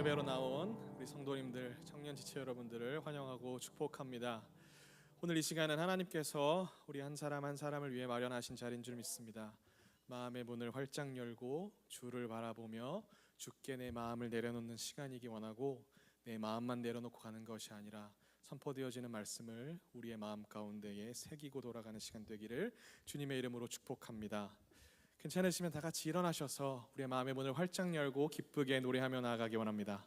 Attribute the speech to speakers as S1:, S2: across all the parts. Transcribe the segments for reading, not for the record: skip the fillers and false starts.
S1: 예배로 나온 우리 성도님들, 청년 지체 여러분들을 환영하고 축복합니다. 오늘 이 시간은 하나님께서 우리 한 사람 한 사람을 위해 마련하신 자리인 줄 믿습니다. 마음의 문을 활짝 열고 주를 바라보며 주께 내 마음을 내려놓는 시간이기 원하고, 내 마음만 내려놓고 가는 것이 아니라 선포되어지는 말씀을 우리의 마음 가운데에 새기고 돌아가는 시간 되기를 주님의 이름으로 축복합니다. 괜찮으시면 다 같이 일어나셔서 우리의 마음의 문을 활짝 열고 기쁘게 노래하며 나아가기 원합니다.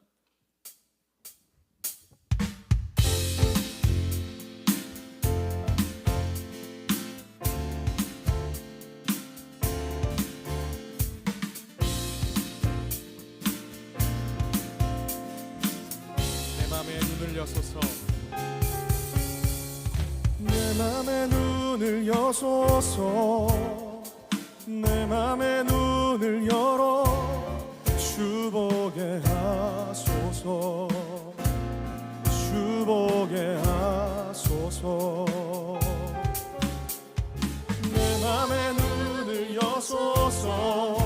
S1: 내 마음의 눈을 여소서,
S2: 내 맘의 눈을 여소서, 내 맘의 눈을 열어 주 보게 하소서, 주 보게 하소서. 내 맘의 눈을 여소서,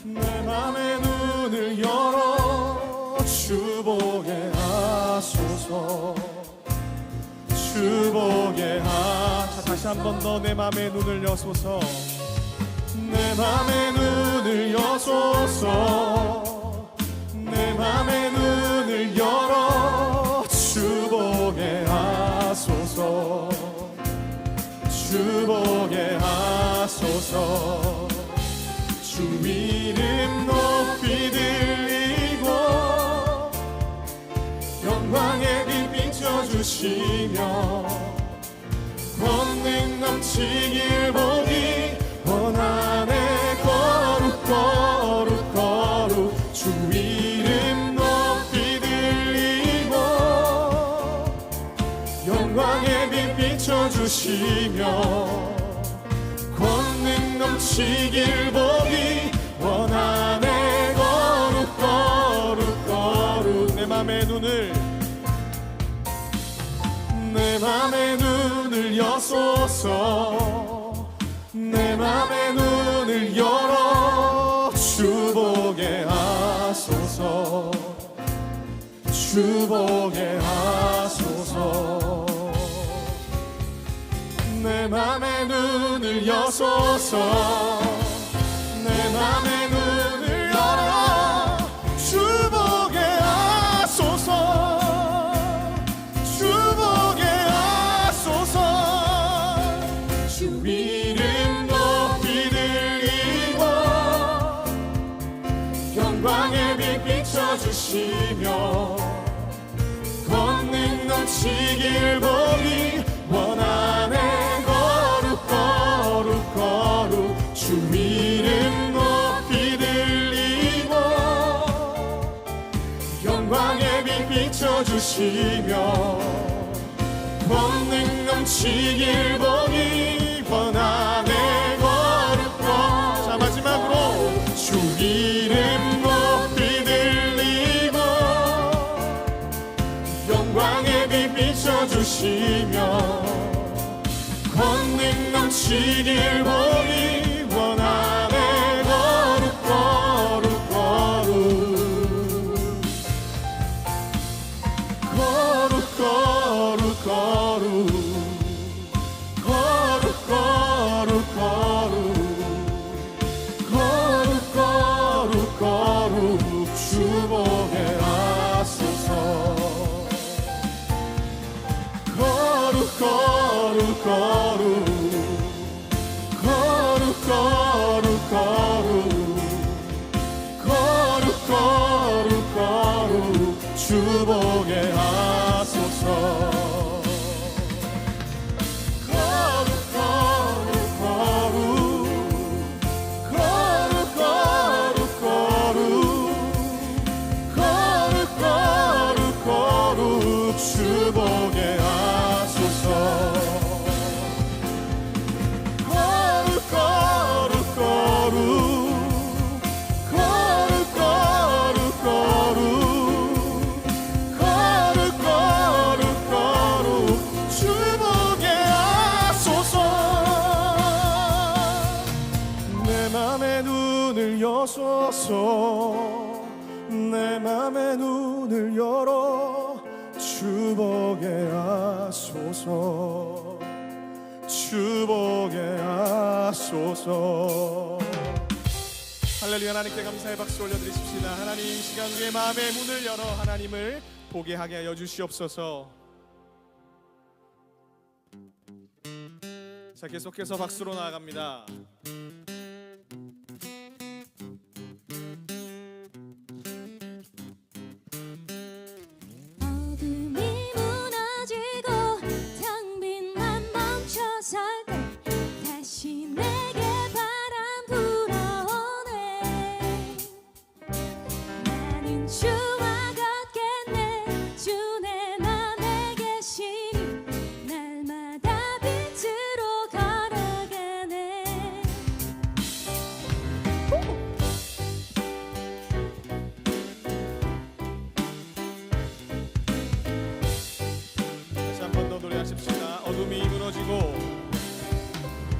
S2: 내 맘의 눈을 열어 주 보게 하소서, 주 보게 하소서. 다시 한 번 더 내 맘의 눈을 여소서, 내 맘의 눈을 여소서, 내 맘의 눈을 열어 주 보게 하소서, 주 보게 하소서. 주 이름 높이 들리고 영광의 빛 비춰주시며 권능 넘치길 보기 원하네. 거룩 거룩 거룩 주 이름 높이 들리고 영광의 빛 비춰주시며 권능 넘치길 보기 원하네. 거룩 거룩 거룩 내 맘의 눈을, 내 맘의 눈을 여소서, 내 맘의 눈을 열어 주 보게 하소서, 주 보게 하소서. 내 맘의 눈을 여소서, 내 맘의 눈을 열어 주 보게 하소서, 주 보게 하소서. 주 이름 높이 들리고 영광의 빛 비춰주시며 권능 넘치길 보기 원하네. 거룩 거룩 거룩 주 이름 높이 들리고 영광의 빛 비춰주시며 권능 넘치길 보기 원하네. 거룩 거룩. 자, 마지막으로 주 이름 높이 들리고 영광의 빛 비춰주시며 권능 넘치길 보기 원하네. 거룩 거룩 거룩 거룩 거룩 거룩 거룩 거룩 거룩 거룩 거룩 주 보게 하소서. 거룩 거룩 거룩 거룩 거룩 거룩 거룩 거룩 주 보게 하소서. 거룩 거룩 거룩 거룩 거룩 거룩 거룩 거룩 주 보게 하소서. 거룩 거룩 거룩 거룩 거룩 거룩 맘의 눈을 열어 주보게 하소서 주보게 하소서.
S1: 할렐루야. 하나님께 감사의 박수 올려드리십시다. 하나님, 이 시간 우리의 마음의 문을 열어 하나님을 보게 하게 하여 주시옵소서. 자, 계속해서 박수로 나아갑니다.
S3: 어둠이 무너지고 텅 빈 맘 멈춰설 때 다시 내게 바람 불어오네. 나는 주와 걷겠네. 주 내 맘에 계시니 날마다 빛으로 걸어가네.
S1: 다시 한 번 더 노래하십시다. 어둠이 무너지고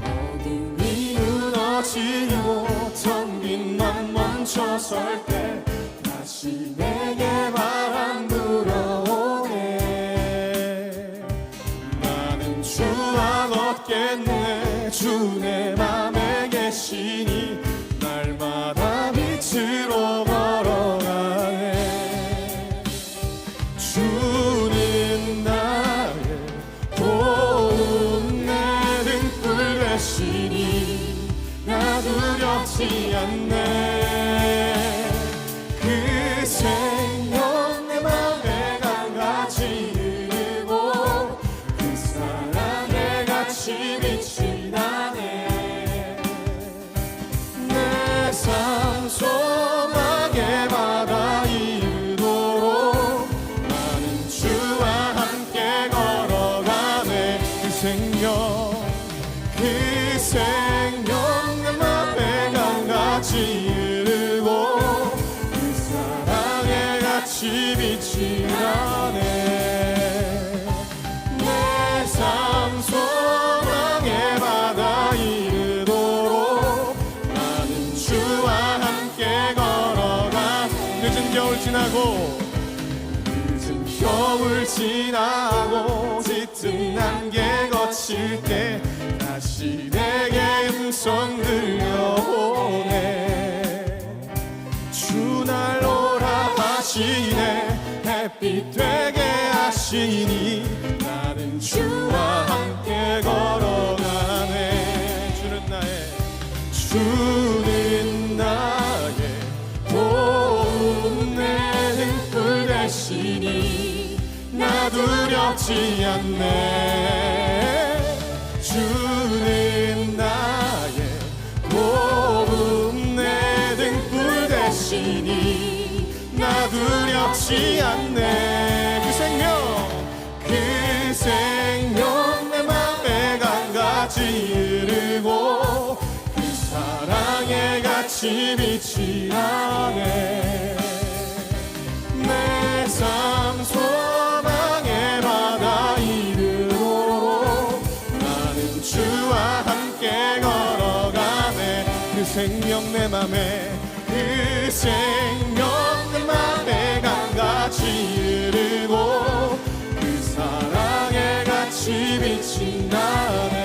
S2: 어둠이 무너지고 텅 빈 맘 멈춰설 때 다시 내게 바람 불어오네. 나는 주와 걷겠네. 주 내 맘에 계시니 날마다 빛으로 걸어가네. 주는 나의 도움 내 등불 되시니 나 두렵지 않네. 그 생명 내 맘에 강같이 흐르고 그 사랑에 같이 빛이 나네. 내 삶 소망의 바다 이르도록 나는 주와 함께 걸어가네. 그 생명 내 맘에 강같이 흐르고 그 사랑에 같이 빛이 나네. 내 삶 소망의 바다 이르도록 나는 주와 함께 걸어가. 늦은 겨울 지나고 짙은 안개 거칠 때 다시 내게 음성 들려오네. 주 날 오라 하시네. 햇빛 되게 하시니 나는 주와 함께 걸어가네. 주는 나의 도움 내 등불 되시니 나 두렵지 않네. 주는 나의 도움 내 등불 되시니 나 두렵지 않네. 그 생명 내 맘에 강같이 흐르고 그 사랑에 같이 빛이 나네. 내 삶 소망의 바다 이르도록 나는 주와 함께 걸어가네. 그 생명 내 맘에 강같이 흐르고 그 사랑에 같이 빛이 나네.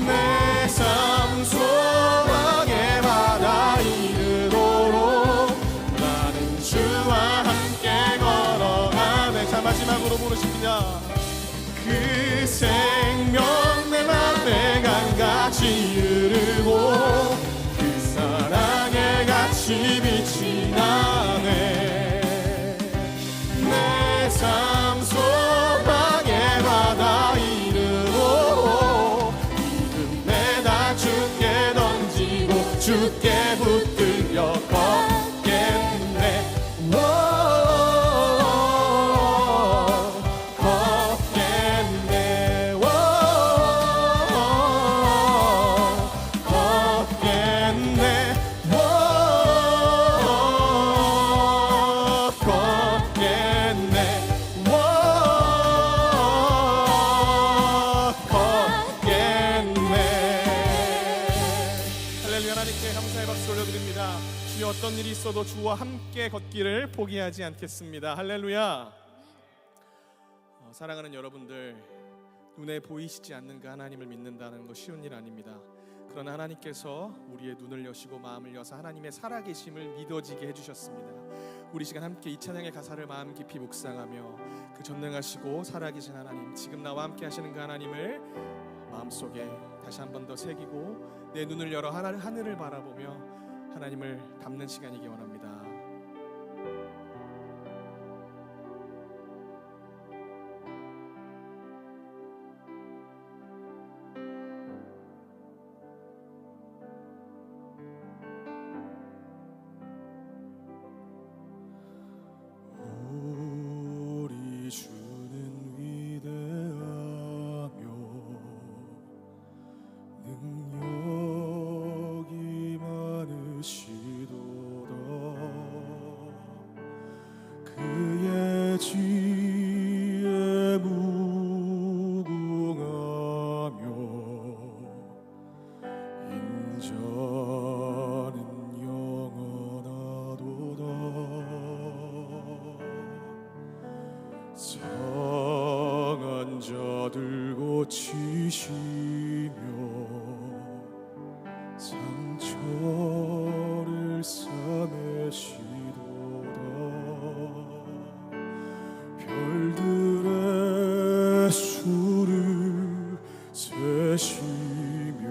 S2: 내 삶 소망의 바다 이르도록 나는 주와 함께 걸어가네. 자, 마지막으로 부르십니다. 그 생명 내 맘에 강같이 흐르고 그 사랑에 같이 빛이 나네. 내 삶 소망의 바다 이르도록 믿음 내다 주께 던지고 주께 붙들려 걷겠네. 걷겠네.
S1: 어떤 일이 있어도 주와 함께 걷기를 포기하지 않겠습니다. 할렐루야. 사랑하는 여러분들, 눈에 보이시지 않는 그 하나님을 믿는다는 거 쉬운 일 아닙니다. 그러나 하나님께서 우리의 눈을 여시고 마음을 여서 하나님의 살아계심을 믿어지게 해주셨습니다. 우리 시간 함께 이 찬양의 가사를 마음 깊이 묵상하며 그 전능하시고 살아계신 하나님, 지금 나와 함께 하시는 그 하나님을 마음속에 다시 한 번 더 새기고 내 눈을 열어 하늘을 바라보며 하나님을 담는 시간이기 원합니다.
S2: 우리 주는 위대하며 능력이 많으시도다. 그의 지혜 무궁하며 인자는 영원하도다. 상한 자들 고치시며 상처를 싸매시도다. 별들의 수를 세시며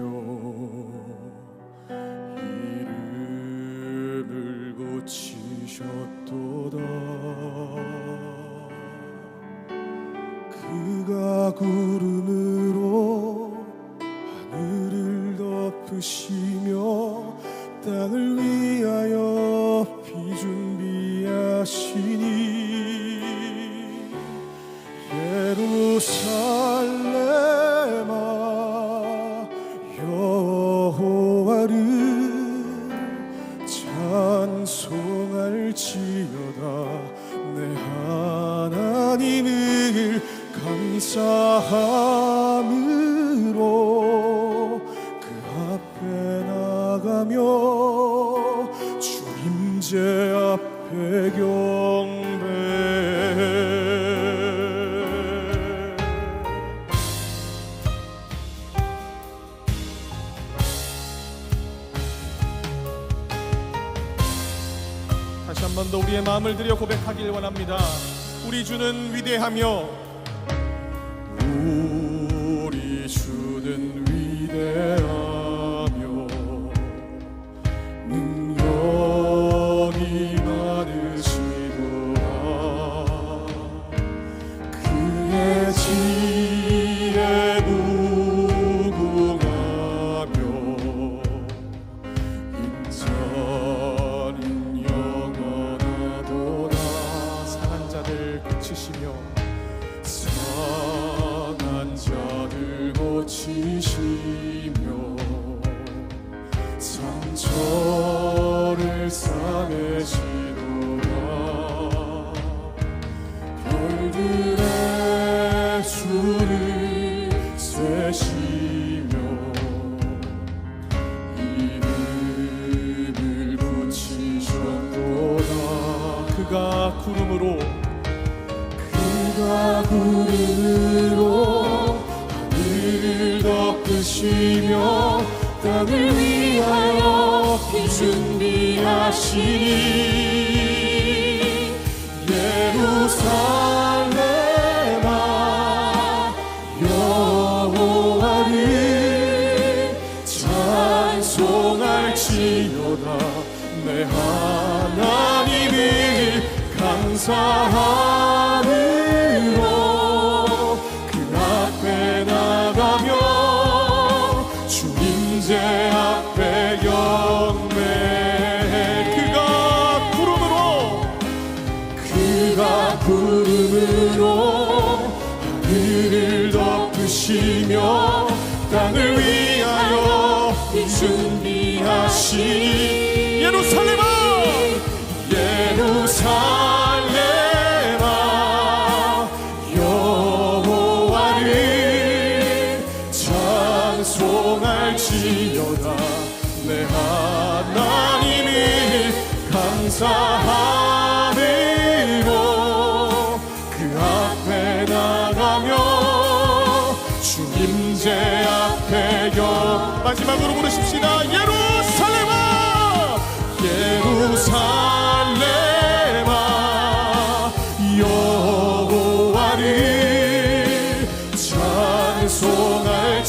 S2: 이름을 고치셨도다. 그가 구름으로 하늘을 덮으시며 땅을 위하여 비 준비하시니 예루살렘아 여호와를 찬송할지어다. 내 하나님을 감사함으로 그 앞에 나가며 주임제 앞에 경배해.
S1: 다시 한 번 더 우리의 마음을 들여 고백하길 원합니다. 우리 주는 위대하며
S2: 우리 주는 위대하며 능력이 많으시도다. 그의 지혜 무궁하며 인자는 영원하도다.
S1: 상한 자들 고치시며
S2: 상한 자들 고치시며 상처를 싸매시도다. 별들의 수를 세시며 이름을 붙이셨도다.
S1: 그가 구름으로
S2: 하늘을 덮으시며 땅을 위하여 비 준비하시니 예루살렘아 여호와를 찬송할지어다. 내 하나님을 감사함으로 그 앞에 나가며 주임제 앞에 경배해. 그가 구름으로 하늘을 덮으시며 땅을 위하여 준비하시니
S1: 예루살렘아
S2: 예루살렘아 여호와를 찬송할지어다. 내 하나님을 감사함으로 그 앞에 나가며 주 임재 앞에 마지막으로 부르십시다. 예루살렘아 예루살렘아 여호와를 찬송할지어다.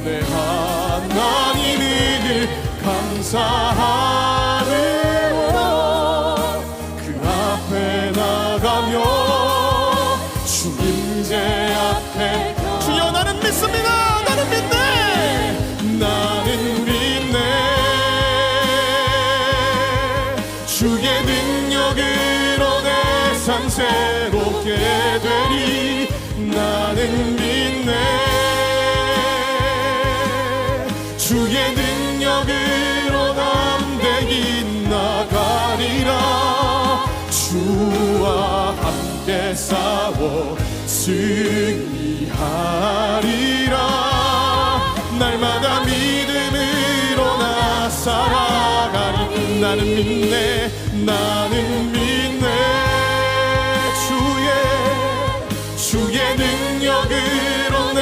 S2: 내 하나님을 감사함으로 그 앞에 나가며 주 임재 앞에 주여 나는 믿습니다. 나는 믿네. 나는 믿네. 주의 능력으로 내 삶 새롭게 되리. 나는 믿네. 주의 능력으로 담대히 나가리라. 주와 함께 싸워 승리하리라. 날마다 믿음으로 나 살아가리. 나는 믿네. 나는 믿네. 주의 능력으로 내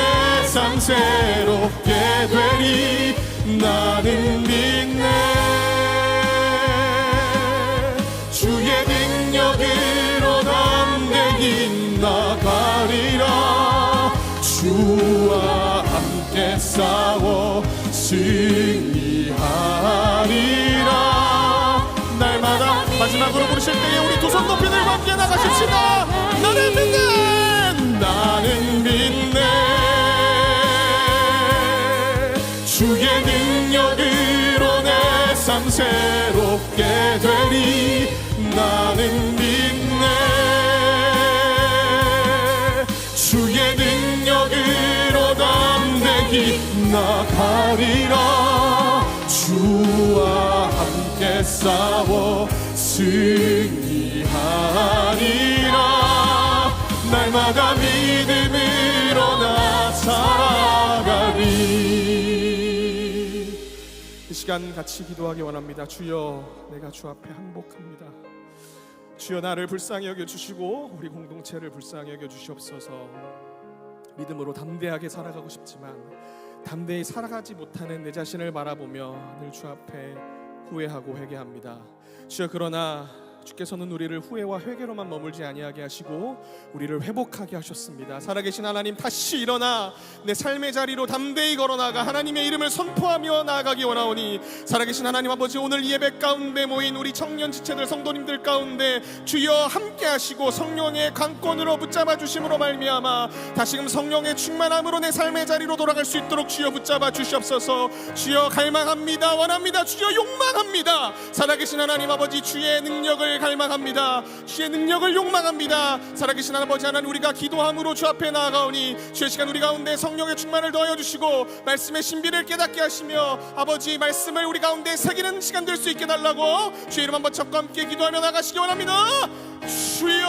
S2: 삶 새롭게 되리. 나는 믿네. 주의 능력으로 담대히 나가리라. 주와 함께 싸워 승리하리라. 날마다 마지막으로 부르실 때에 우리 두 손 높이 들고 함께 나가십시다. 나는 믿네. 나는 믿네. 주의 능력으로 내 삶 새롭게 되리. 나는 믿네. 주의 능력으로 담대히 나가리라. 주와 함께 싸워 승리하리라. 날마다 믿음으로 나 살아가리.
S1: 이 시간 같이 기도하기 원합니다. 주여, 내가 주 앞에 항복합니다. 주여, 나를 불쌍히 여겨주시고 우리 공동체를 불쌍히 여겨주시옵소서. 믿음으로 담대하게 살아가고 싶지만 담대히 살아가지 못하는 내 자신을 바라보며 늘 주 앞에 후회하고 회개합니다. 주여, 그러나 주께서는 우리를 후회와 회개로만 머물지 아니하게 하시고 우리를 회복하게 하셨습니다. 살아계신 하나님, 다시 일어나 내 삶의 자리로 담대히 걸어나가 하나님의 이름을 선포하며 나아가기 원하오니, 살아계신 하나님 아버지, 오늘 예배 가운데 모인 우리 청년 지체들 성도님들 가운데 주여 함께 하시고 성령의 강권으로 붙잡아 주심으로 말미암아 다시금 성령의 충만함으로 내 삶의 자리로 돌아갈 수 있도록 주여 붙잡아 주시옵소서. 주여, 갈망합니다. 원합니다. 주여, 욕망합니다. 살아계신 하나님 아버지, 주의 능력을 갈망합니다. 주의 능력을 욕망합니다. 살아계신 아버지 하나님, 우리가 기도함으로 주 앞에 나아가오니 주의 시간 우리 가운데 성령의 충만을 더하여 주시고 말씀의 신비를 깨닫게 하시며 아버지 말씀을 우리 가운데 새기는 시간 될 수 있게 달라고 주의 이름 한번 첩과 함께 기도하며 나가시기 원합니다. 주여,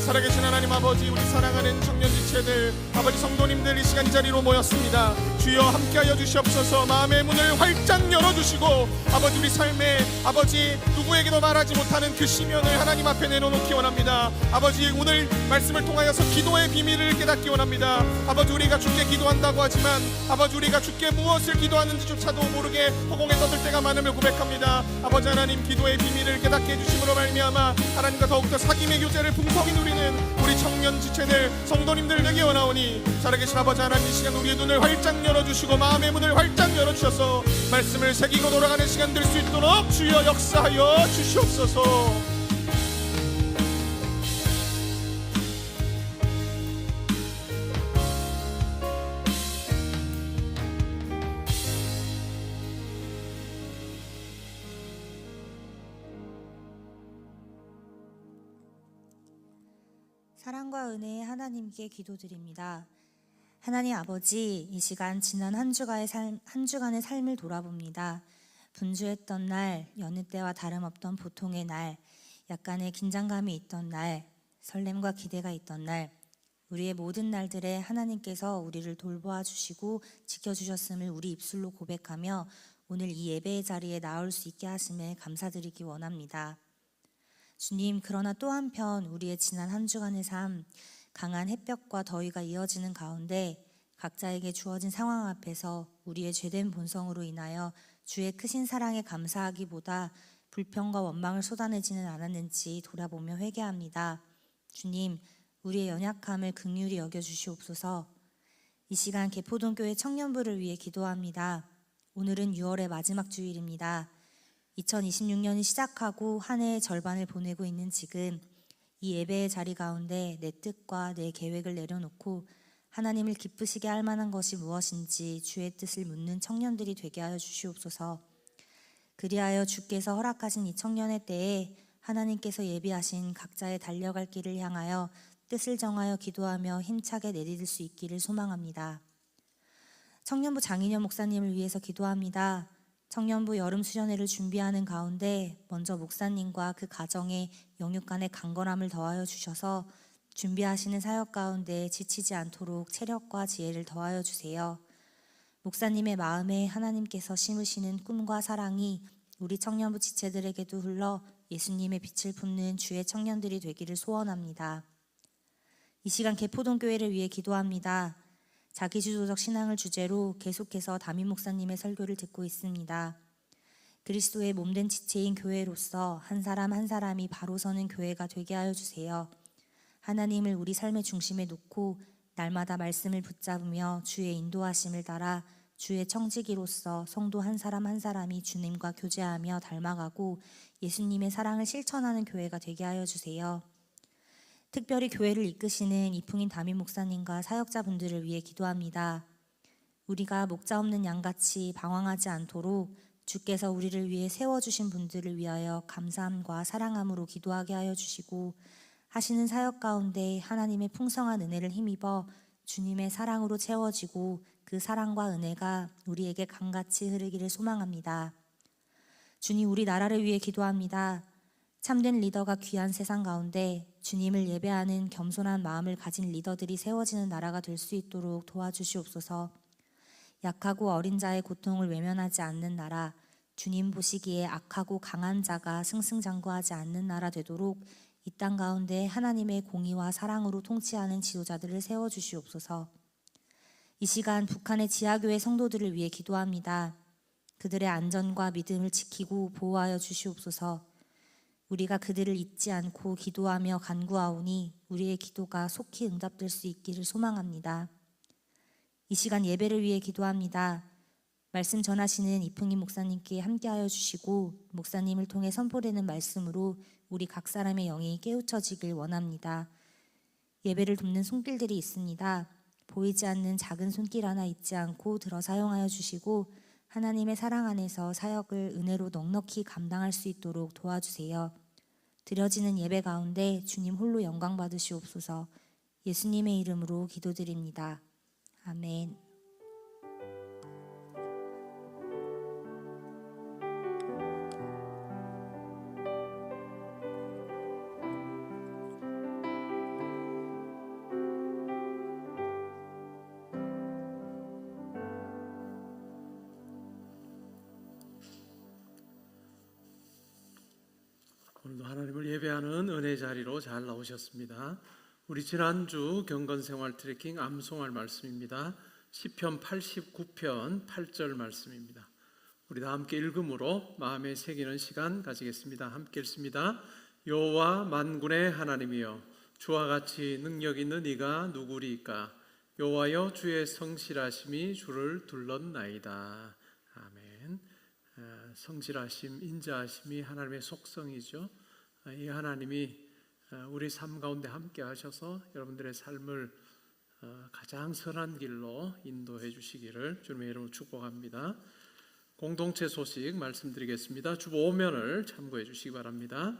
S1: 살아계신 하나님 아버지, 우리 사랑하는 청년 지체들 아버지 성도님들 이 시간 이 자리로 모였습니다. 주여, 함께하여 주시옵소서. 마음의 문을 활짝 열어주시고 아버지, 우리 삶에 아버지 누구에게도 말하지 못하는 그 시면을 하나님 앞에 내놓기 원합니다. 아버지, 오늘 말씀을 통하여서 기도의 비밀을 깨닫기 원합니다. 아버지, 우리가 주께 기도한다고 하지만 아버지, 우리가 주께 무엇을 기도하는지조차도 모르게 허공에 떠들 때가 많음을 고백합니다. 아버지 하나님, 기도의 비밀을 깨닫게 해주심으로 말미암아 하나님과 더욱더 사귐의 교제를 풍성히 누리는 우리 청년 지체들 성도님들 되게 원하오니, 살아계신 아버지 하나님, 이 시간 우리의 눈을 활짝 열어주시고 마음의 문을 활짝 열어주셔서 말씀을 새기고 돌아가는 시간 될 수 있도록 주여 역사하여 주시옵소서.
S4: 사랑과 은혜의 하나님께 기도드립니다. 하나님 아버지, 이 시간 지난 한 주간의 삶을 돌아봅니다. 분주했던 날, 여느 때와 다름없던 보통의 날, 약간의 긴장감이 있던 날, 설렘과 기대가 있던 날, 우리의 모든 날들에 하나님께서 우리를 돌보아 주시고 지켜주셨음을 우리 입술로 고백하며 오늘 이 예배의 자리에 나올 수 있게 하심에 감사드리기 원합니다. 주님, 그러나 또 한편 우리의 지난 한 주간의 삶, 강한 햇볕과 더위가 이어지는 가운데 각자에게 주어진 상황 앞에서 우리의 죄된 본성으로 인하여 주의 크신 사랑에 감사하기보다 불평과 원망을 쏟아내지는 않았는지 돌아보며 회개합니다. 주님, 우리의 연약함을 긍휼히 여겨주시옵소서. 이 시간 개포동교회 청년부를 위해 기도합니다. 오늘은 6월의 마지막 주일입니다. 2026년이 시작하고 한 해의 절반을 보내고 있는 지금 이 예배의 자리 가운데 내 뜻과 내 계획을 내려놓고 하나님을 기쁘시게 할 만한 것이 무엇인지 주의 뜻을 묻는 청년들이 되게 하여 주시옵소서. 그리하여 주께서 허락하신 이 청년의 때에 하나님께서 예비하신 각자의 달려갈 길을 향하여 뜻을 정하여 기도하며 힘차게 내디딜 수 있기를 소망합니다. 청년부 장인현 목사님을 위해서 기도합니다. 청년부 여름 수련회를 준비하는 가운데 먼저 목사님과 그 가정에 영육간의 강건함을 더하여 주셔서 준비하시는 사역 가운데 지치지 않도록 체력과 지혜를 더하여 주세요. 목사님의 마음에 하나님께서 심으시는 꿈과 사랑이 우리 청년부 지체들에게도 흘러 예수님의 빛을 품는 주의 청년들이 되기를 소원합니다. 이 시간 개포동교회를 위해 기도합니다. 자기주도적 신앙을 주제로 계속해서 담임 목사님의 설교를 듣고 있습니다. 그리스도의 몸된 지체인 교회로서 한 사람 한 사람이 바로 서는 교회가 되게 하여 주세요. 하나님을 우리 삶의 중심에 놓고 날마다 말씀을 붙잡으며 주의 인도하심을 따라 주의 청지기로서 성도 한 사람 한 사람이 주님과 교제하며 닮아가고 예수님의 사랑을 실천하는 교회가 되게 하여 주세요. 특별히 교회를 이끄시는 이풍인 담임 목사님과 사역자분들을 위해 기도합니다. 우리가 목자 없는 양같이 방황하지 않도록 주께서 우리를 위해 세워주신 분들을 위하여 감사함과 사랑함으로 기도하게 하여 주시고 하시는 사역 가운데 하나님의 풍성한 은혜를 힘입어 주님의 사랑으로 채워지고 그 사랑과 은혜가 우리에게 강같이 흐르기를 소망합니다. 주님, 우리 나라를 위해 기도합니다. 참된 리더가 귀한 세상 가운데 주님을 예배하는 겸손한 마음을 가진 리더들이 세워지는 나라가 될 수 있도록 도와주시옵소서. 약하고 어린 자의 고통을 외면하지 않는 나라, 주님 보시기에 악하고 강한 자가 승승장구하지 않는 나라 되도록 이 땅 가운데 하나님의 공의와 사랑으로 통치하는 지도자들을 세워주시옵소서. 이 시간 북한의 지하교회 성도들을 위해 기도합니다. 그들의 안전과 믿음을 지키고 보호하여 주시옵소서. 우리가 그들을 잊지 않고 기도하며 간구하오니 우리의 기도가 속히 응답될 수 있기를 소망합니다. 이 시간 예배를 위해 기도합니다. 말씀 전하시는 이풍희 목사님께 함께하여 주시고 목사님을 통해 선포되는 말씀으로 우리 각 사람의 영이 깨우쳐지길 원합니다. 예배를 돕는 손길들이 있습니다. 보이지 않는 작은 손길 하나 잊지 않고 들어 사용하여 주시고 하나님의 사랑 안에서 사역을 은혜로 넉넉히 감당할 수 있도록 도와주세요. 드려지는 예배 가운데 주님 홀로 영광 받으시옵소서. 예수님의 이름으로 기도드립니다. 아멘.
S5: 오늘도 하나님을 예배하는 은혜 자리로 잘 나오셨습니다. 우리 지난주 경건생활 트래킹 암송할 말씀입니다. 시편 89편 8절 말씀입니다. 우리 다 함께 읽음으로 마음에 새기는 시간 가지겠습니다. 함께 읽습니다. 여호와 만군의 하나님이여, 주와 같이 능력 있는 이가 누구리이까? 여호와여, 주의 성실하심이 주를 둘렀나이다. 아멘. 성실하심, 인자하심이 하나님의 속성이죠. 이 하나님이 우리 삶 가운데 함께 하셔서 여러분들의 삶을 가장 선한 길로 인도해 주시기를 주님의 이름으로 축복합니다. 공동체 소식 말씀드리겠습니다. 주보 5면을 참고해 주시기 바랍니다.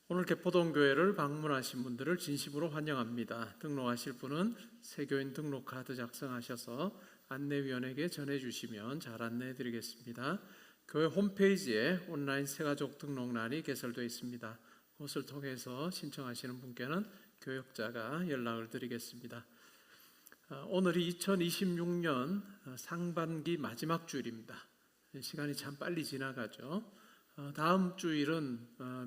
S5: 오늘 개포동교회를 방문하신 분들을 진심으로 환영합니다. 등록하실 분은 새교인 등록카드 작성하셔서 안내위원에게 전해주시면 잘 안내해 드리겠습니다. 교회 홈페이지에 온라인 새가족 등록란이 개설되어 있습니다. 그것을 통해서 신청하시는 분께는 교역자가 연락을 드리겠습니다. 오늘이 2026년 상반기 마지막 주일입니다. 시간이 참 빨리 지나가죠. 다음 주일은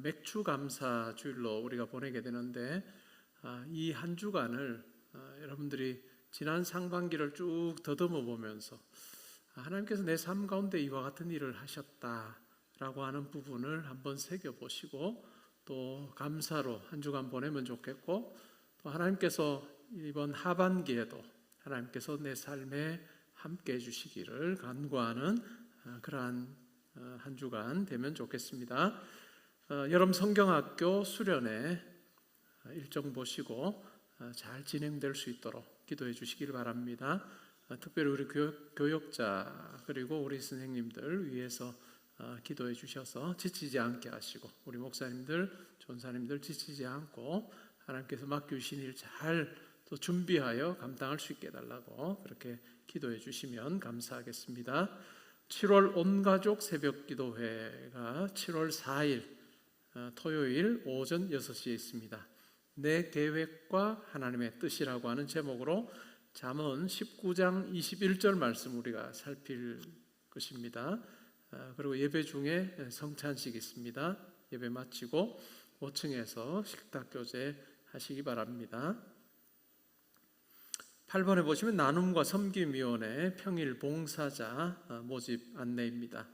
S5: 맥주 감사 주일로 우리가 보내게 되는데, 이 한 주간을 여러분들이 지난 상반기를 쭉 더듬어 보면서 하나님께서 내 삶 가운데 이와 같은 일을 하셨다라고 하는 부분을 한번 새겨보시고, 또 감사로 한 주간 보내면 좋겠고, 또 하나님께서 이번 하반기에도 하나님께서 내 삶에 함께 해주시기를 간구하는 그러한 한 주간 되면 좋겠습니다. 여름 성경학교 수련회 일정 보시고 잘 진행될 수 있도록 기도해 주시길 바랍니다. 특별히 우리 교역자 그리고 우리 선생님들 위해서 기도해 주셔서 지치지 않게 하시고, 우리 목사님들, 전사님들 지치지 않고 하나님께서 맡겨주신 일 잘 또 준비하여 감당할 수 있게 해달라고 그렇게 기도해 주시면 감사하겠습니다. 7월 온가족 새벽기도회가 7월 4일 토요일 오전 6시에 있습니다. 내 계획과 하나님의 뜻이라고 하는 제목으로 잠언 19장 21절 말씀 우리가 살필 것입니다. 그리고 예배 중에 성찬식이 있습니다. 예배 마치고 5층에서 식탁 교제 하시기 바랍니다. 8번에 보시면 나눔과 섬김위원회 평일 봉사자 모집 안내입니다.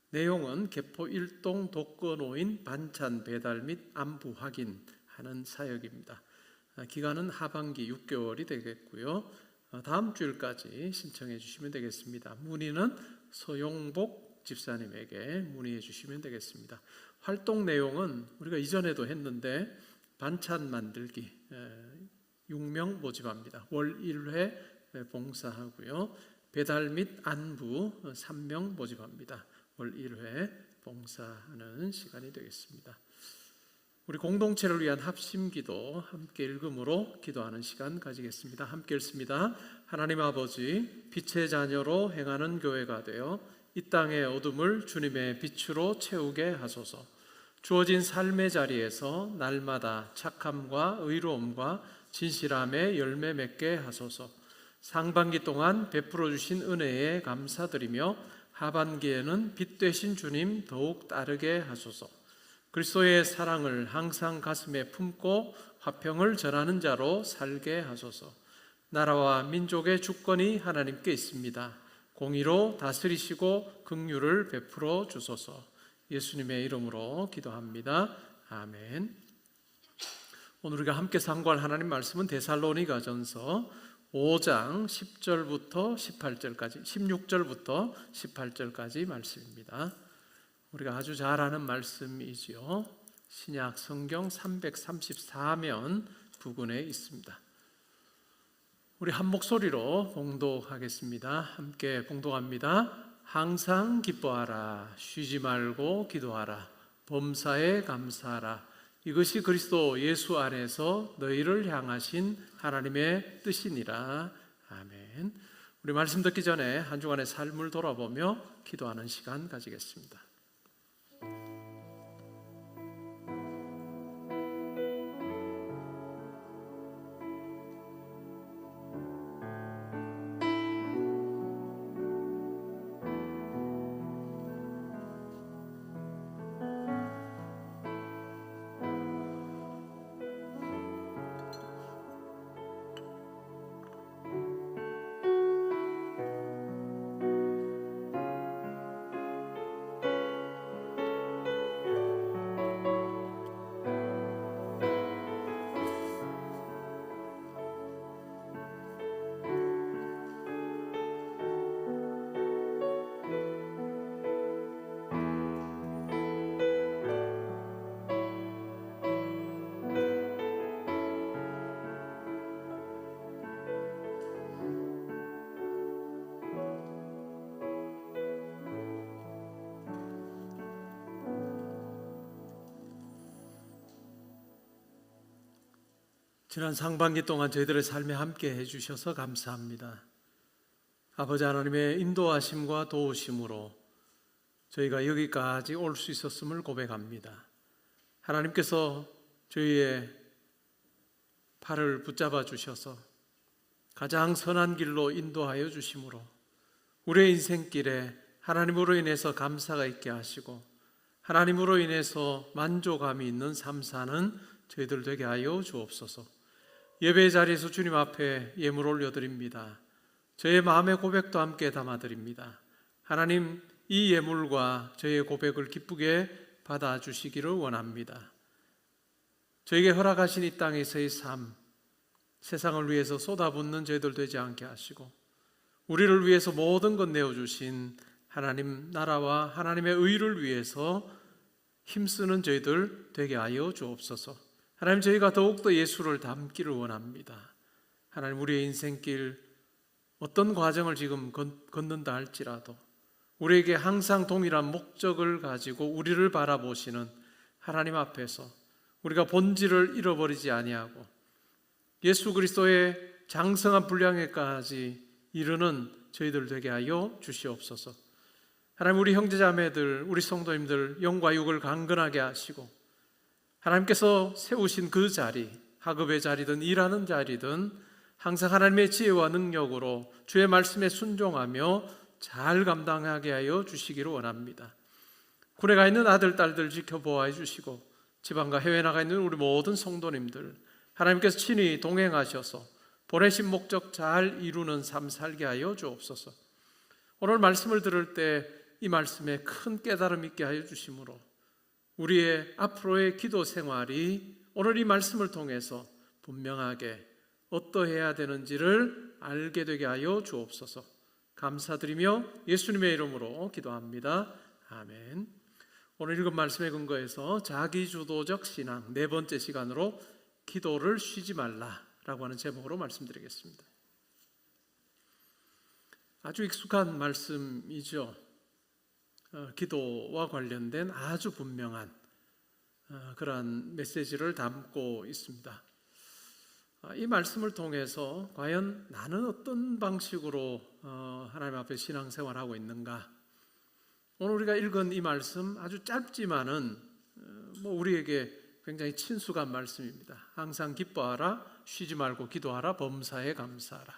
S5: 내용은 개포 1동 독거노인 반찬 배달 및 안부 확인하는 사역입니다. 기간은 하반기 6개월이 되겠고요. 다음 주일까지 신청해 주시면 되겠습니다. 문의는 서용복 집사님에게 문의해 주시면 되겠습니다. 활동 내용은 우리가 이전에도 했는데, 반찬 만들기 6명 모집합니다. 월 1회 봉사하고요. 배달 및 안부 3명 모집합니다. 월 1회 봉사하는 시간이 되겠습니다. 우리 공동체를 위한 합심기도 함께 읽음으로 기도하는 시간 가지겠습니다. 함께 읽습니다. 하나님 아버지, 빛의 자녀로 행하는 교회가 되어 이 땅의 어둠을 주님의 빛으로 채우게 하소서. 주어진 삶의 자리에서 날마다 착함과 의로움과 진실함의 열매 맺게 하소서. 상반기 동안 베풀어 주신 은혜에 감사드리며 하반기에는 빛 되신 주님 더욱 따르게 하소서. 그리스도의 사랑을 항상 가슴에 품고 화평을 전하는 자로 살게 하소서. 나라와 민족의 주권이 하나님께 있습니다. 공의로 다스리시고 긍휼을 베풀어 주소서. 예수님의 이름으로 기도합니다. 아멘. 오늘 우리가 함께 상고할 하나님 말씀은 데살로니가전서 5장 10절부터 18절까지, 16절부터 18절까지 말씀입니다. 우리가 아주 잘 아는 말씀이지요. 신약 성경 334면 부근에 있습니다. 우리 한 목소리로 봉독하겠습니다. 함께 봉독합니다. 항상 기뻐하라, 쉬지 말고 기도하라, 범사에 감사하라. 이것이 그리스도 예수 안에서 너희를 향하신 하나님의 뜻이니라. 아멘. 우리 말씀 듣기 전에 한 주간의 삶을 돌아보며 기도하는 시간 가지겠습니다. 지난 상반기 동안 저희들의 삶에 함께 해주셔서 감사합니다. 아버지 하나님의 인도하심과 도우심으로 저희가 여기까지 올 수 있었음을 고백합니다. 하나님께서 저희의 팔을 붙잡아 주셔서 가장 선한 길로 인도하여 주심으로 우리의 인생길에 하나님으로 인해서 감사가 있게 하시고 하나님으로 인해서 만족감이 있는 삶 사는 저희들 되게 하여 주옵소서. 예배 자리에서 주님 앞에 예물 올려드립니다. 저의 마음의 고백도 함께 담아드립니다. 하나님, 이 예물과 저의 고백을 기쁘게 받아주시기를 원합니다. 저에게 허락하신 이 땅에서의 삶, 세상을 위해서 쏟아붓는 저희들 되지 않게 하시고 우리를 위해서 모든 것 내어주신 하나님 나라와 하나님의 의를 위해서 힘쓰는 저희들 되게 하여 주옵소서. 하나님, 저희가 더욱더 예수를 닮기를 원합니다. 하나님, 우리의 인생길 어떤 과정을 지금 걷는다 할지라도 우리에게 항상 동일한 목적을 가지고 우리를 바라보시는 하나님 앞에서 우리가 본질을 잃어버리지 아니하고 예수 그리스도의 장성한 분량에까지 이르는 저희들 되게 하여 주시옵소서. 하나님, 우리 형제자매들, 우리 성도님들 영과 육을 강건하게 하시고 하나님께서 세우신 그 자리, 학업의 자리든 일하는 자리든 항상 하나님의 지혜와 능력으로 주의 말씀에 순종하며 잘 감당하게 하여 주시기를 원합니다. 군에 가 있는 아들, 딸들 지켜보아 주시고 지방과 해외 나가 있는 우리 모든 성도님들 하나님께서 친히 동행하셔서 보내신 목적 잘 이루는 삶 살게 하여 주옵소서. 오늘 말씀을 들을 때 이 말씀에 큰 깨달음 있게 하여 주심으로 우리의 앞으로의 기도 생활이 오늘 이 말씀을 통해서 분명하게 어떠해야 되는지를 알게 되게 하여 주옵소서. 감사드리며 예수님의 이름으로 기도합니다. 아멘. 오늘 읽은 말씀에 근거해서 자기주도적 신앙 네 번째 시간으로 기도를 쉬지 말라라고 하는 제목으로 말씀드리겠습니다. 아주 익숙한 말씀이죠. 기도와 관련된 아주 분명한 그러한 메시지를 담고 있습니다. 이 말씀을 통해서 과연 나는 어떤 방식으로 하나님 앞에 신앙생활하고 있는가? 오늘 우리가 읽은 이 말씀 아주 짧지만은 우리에게 굉장히 친숙한 말씀입니다. 항상 기뻐하라, 쉬지 말고 기도하라, 범사에 감사하라.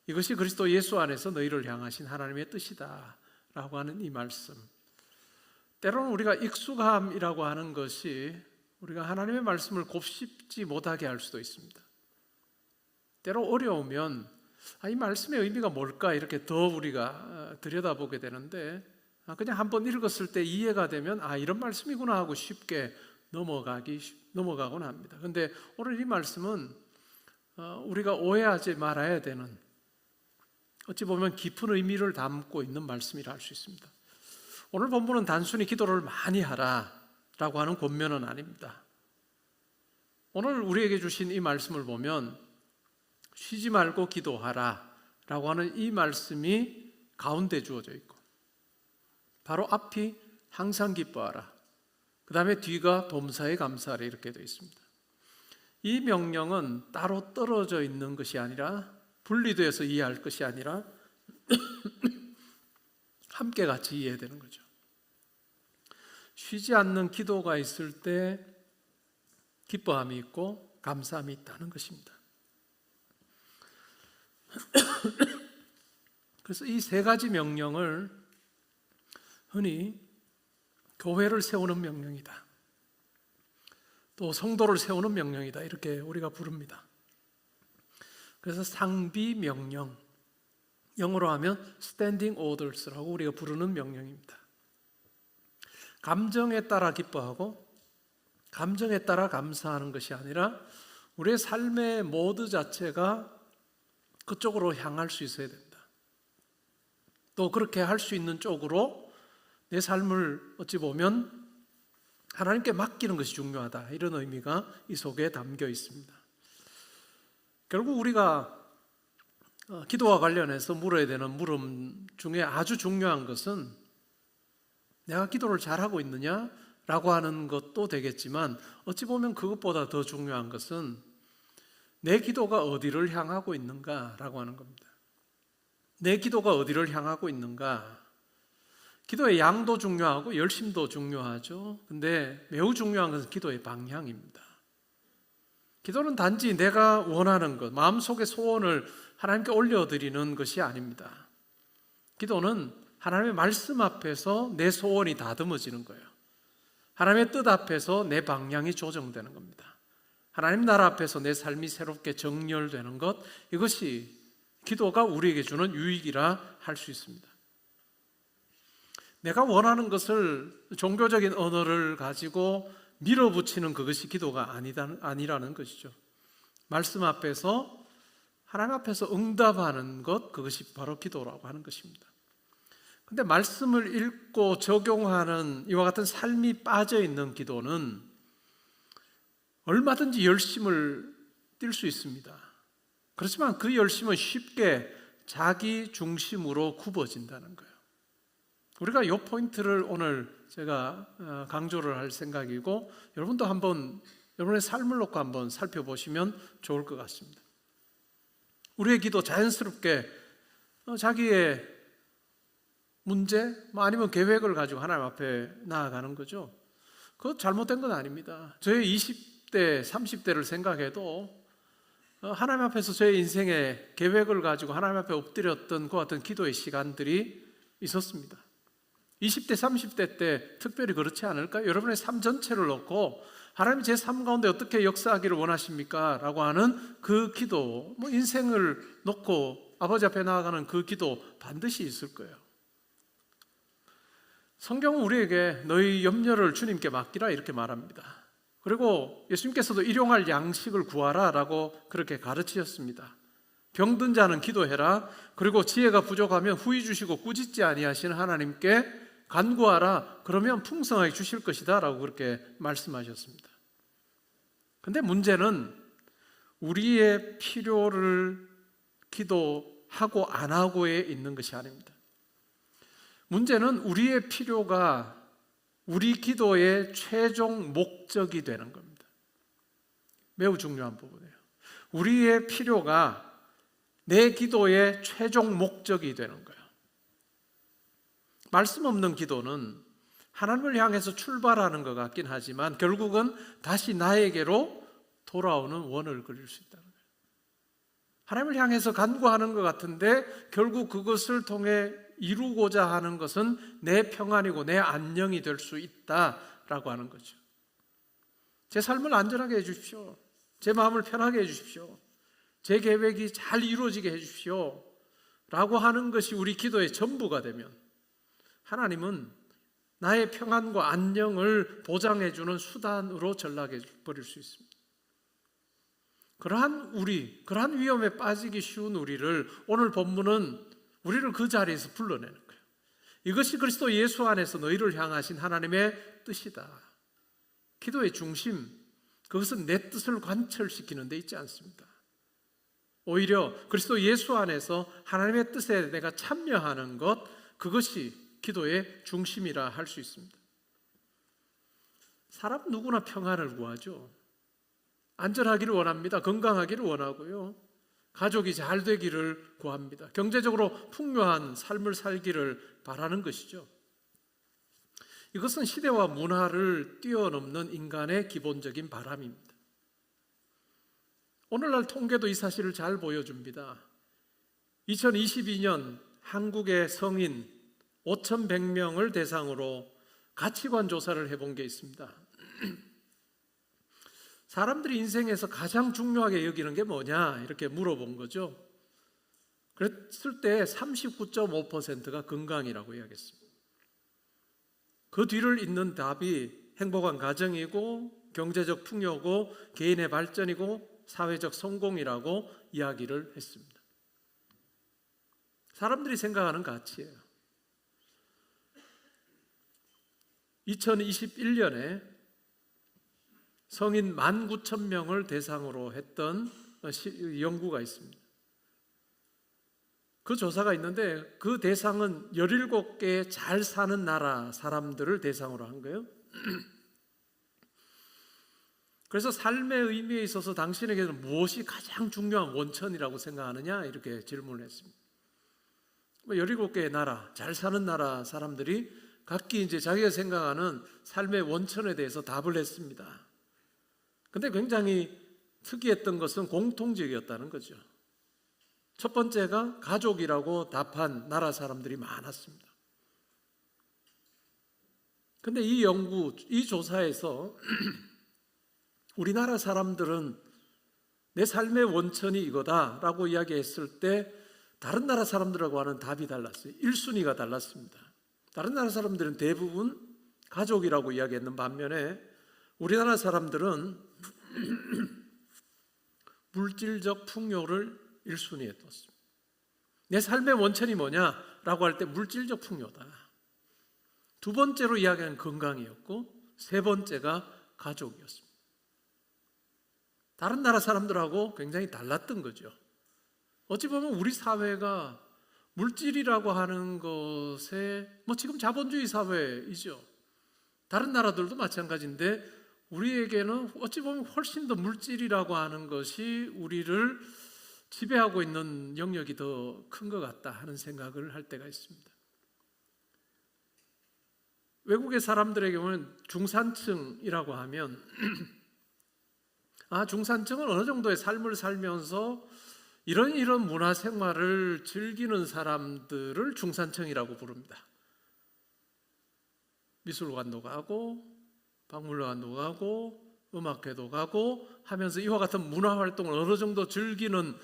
S5: 이것이 그리스도 예수 안에서 너희를 향하신 하나님의 뜻이다 라고 하는 이 말씀. 때로는 우리가 익숙함이라고 하는 것이 우리가 하나님의 말씀을 곱씹지 못하게 할 수도 있습니다. 때로 어려우면 이 말씀의 의미가 뭘까 이렇게 더 우리가 들여다보게 되는데 그냥 한번 읽었을 때 이해가 되면 이런 말씀이구나 하고 쉽게 넘어가곤 합니다. 그런데 오늘 이 말씀은 우리가 오해하지 말아야 되는, 어찌 보면 깊은 의미를 담고 있는 말씀이라 할 수 있습니다. 오늘 본문은 단순히 기도를 많이 하라라고 하는 권면은 아닙니다. 오늘 우리에게 주신 이 말씀을 보면 쉬지 말고 기도하라라고 하는 이 말씀이 가운데 주어져 있고 바로 앞이 항상 기뻐하라, 그 다음에 뒤가 범사에 감사하라 이렇게 되어 있습니다. 이 명령은 따로 떨어져 있는 것이 아니라 분리되어서 이해할 것이 아니라 함께 같이 이해되는 거죠. 쉬지 않는 기도가 있을 때 기뻐함이 있고 감사함이 있다는 것입니다. 그래서 이 세 가지 명령을 흔히 교회를 세우는 명령이다, 또 성도를 세우는 명령이다 이렇게 우리가 부릅니다. 그래서 상비 명령, 영어로 하면 standing orders라고 우리가 부르는 명령입니다. 감정에 따라 기뻐하고 감정에 따라 감사하는 것이 아니라 우리의 삶의 모드 자체가 그쪽으로 향할 수 있어야 된다. 또 그렇게 할 수 있는 쪽으로 내 삶을 어찌 보면 하나님께 맡기는 것이 중요하다, 이런 의미가 이 속에 담겨 있습니다. 결국 우리가 기도와 관련해서 물어야 되는 물음 중에 아주 중요한 것은 내가 기도를 잘하고 있느냐라고 하는 것도 되겠지만 어찌 보면 그것보다 더 중요한 것은 내 기도가 어디를 향하고 있는가라고 하는 겁니다. 내 기도가 어디를 향하고 있는가? 기도의 양도 중요하고 열심도 중요하죠. 근데 매우 중요한 것은 기도의 방향입니다. 기도는 단지 내가 원하는 것, 마음속의 소원을 하나님께 올려드리는 것이 아닙니다. 기도는 하나님의 말씀 앞에서 내 소원이 다듬어지는 거예요. 하나님의 뜻 앞에서 내 방향이 조정되는 겁니다. 하나님 나라 앞에서 내 삶이 새롭게 정렬되는 것, 이것이 기도가 우리에게 주는 유익이라 할 수 있습니다. 내가 원하는 것을 종교적인 언어를 가지고 밀어붙이는 그것이 기도가 아니라는 것이죠. 말씀 앞에서, 하나님 앞에서 응답하는 것, 그것이 바로 기도라고 하는 것입니다. 근데 말씀을 읽고 적용하는 이와 같은 삶이 빠져 있는 기도는 얼마든지 열심을 띌 수 있습니다. 그렇지만 그 열심은 쉽게 자기 중심으로 굽어진다는 거예요. 우리가 이 포인트를 오늘 제가 강조를 할 생각이고, 여러분도 한번 여러분의 삶을 놓고 한번 살펴보시면 좋을 것 같습니다. 우리의 기도 자연스럽게 자기의 문제, 아니면 계획을 가지고 하나님 앞에 나아가는 거죠. 그거 잘못된 건 아닙니다. 저의 20대, 30대를 생각해도 하나님 앞에서 저의 인생의 계획을 가지고 하나님 앞에 엎드렸던 그 같은 기도의 시간들이 있었습니다. 20대, 30대 때 특별히 그렇지 않을까요? 여러분의 삶 전체를 놓고 하나님 제 삶 가운데 어떻게 역사하기를 원하십니까? 라고 하는 그 기도, 인생을 놓고 아버지 앞에 나아가는 그 기도 반드시 있을 거예요. 성경은 우리에게 너희 염려를 주님께 맡기라 이렇게 말합니다. 그리고 예수님께서도 일용할 양식을 구하라 라고 그렇게 가르치셨습니다. 병든 자는 기도해라. 그리고 지혜가 부족하면 후히 주시고 꾸짖지 아니하시는 하나님께 간구하라. 그러면 풍성하게 주실 것이다 라고 그렇게 말씀하셨습니다. 근데 문제는 우리의 필요를 기도하고 안 하고에 있는 것이 아닙니다. 문제는 우리의 필요가 우리 기도의 최종 목적이 되는 겁니다. 매우 중요한 부분이에요. 우리의 필요가 내 기도의 최종 목적이 되는 거예요. 말씀 없는 기도는 하나님을 향해서 출발하는 것 같긴 하지만 결국은 다시 나에게로 돌아오는 원을 그릴 수 있다는 거예요. 하나님을 향해서 간구하는 것 같은데 결국 그것을 통해 이루고자 하는 것은 내 평안이고 내 안녕이 될 수 있다라고 하는 거죠. 제 삶을 안전하게 해주십시오. 제 마음을 편하게 해주십시오. 제 계획이 잘 이루어지게 해주십시오 라고 하는 것이 우리 기도의 전부가 되면 하나님은 나의 평안과 안녕을 보장해주는 수단으로 전락해 버릴 수 있습니다. 그러한 위험에 빠지기 쉬운 우리를 오늘 본문은 우리를 그 자리에서 불러내는 거예요. 이것이 그리스도 예수 안에서 너희를 향하신 하나님의 뜻이다. 기도의 중심, 그것은 내 뜻을 관철시키는 데 있지 않습니다. 오히려 그리스도 예수 안에서 하나님의 뜻에 내가 참여하는 것, 그것이 기도의 중심이라 할 수 있습니다. 사람 누구나 평안을 구하죠. 안전하기를 원합니다. 건강하기를 원하고요. 가족이 잘 되기를 구합니다. 경제적으로 풍요한 삶을 살기를 바라는 것이죠. 이것은 시대와 문화를 뛰어넘는 인간의 기본적인 바람입니다. 오늘날 통계도 이 사실을 잘 보여줍니다. 2022년 한국의 성인 5,100명을 대상으로 가치관 조사를 해본 게 있습니다. 사람들이 인생에서 가장 중요하게 여기는 게 뭐냐 이렇게 물어본 거죠. 그랬을 때 39.5%가 건강이라고 이야기했습니다. 그 뒤를 잇는 답이 행복한 가정이고 경제적 풍요고 개인의 발전이고 사회적 성공이라고 이야기를 했습니다. 사람들이 생각하는 가치예요. 2021년에 성인 19,000명을 대상으로 했던 연구가 있습니다. 그 조사가 있는데 그 대상은 17개의 잘 사는 나라 사람들을 대상으로 한 거예요. 그래서 삶의 의미에 있어서 당신에게는 무엇이 가장 중요한 원천이라고 생각하느냐 이렇게 질문을 했습니다. 17개의 나라, 잘 사는 나라 사람들이 각기 이제 자기가 생각하는 삶의 원천에 대해서 답을 했습니다. 근데 굉장히 특이했던 것은 공통적이었다는 거죠. 첫 번째가 가족이라고 답한 나라 사람들이 많았습니다. 근데 이 연구, 이 조사에서 우리나라 사람들은 내 삶의 원천이 이거다라고 이야기했을 때 다른 나라 사람들하고 하는 답이 달랐어요. 1순위가 달랐습니다. 다른 나라 사람들은 대부분 가족이라고 이야기했는 반면에 우리나라 사람들은 물질적 풍요를 1순위에 뒀습니다. 내 삶의 원천이 뭐냐라고 할 때 물질적 풍요다. 두 번째로 이야기하는 건강이었고 세 번째가 가족이었습니다. 다른 나라 사람들하고 굉장히 달랐던 거죠. 어찌 보면 우리 사회가 물질이라고 하는 것에 지금 자본주의 사회이죠. 다른 나라들도 마찬가지인데 우리에게는 어찌 보면 훨씬 더 물질이라고 하는 것이 우리를 지배하고 있는 영역이 더 큰 것 같다 하는 생각을 할 때가 있습니다. 외국의 사람들에게 보면 중산층이라고 하면 중산층은 어느 정도의 삶을 살면서 이런 문화 생활을 즐기는 사람들을 중산층이라고 부릅니다. 미술관도 가고 박물관도 가고 음악회도 가고 하면서 이와 같은 문화 활동을 어느 정도 즐기는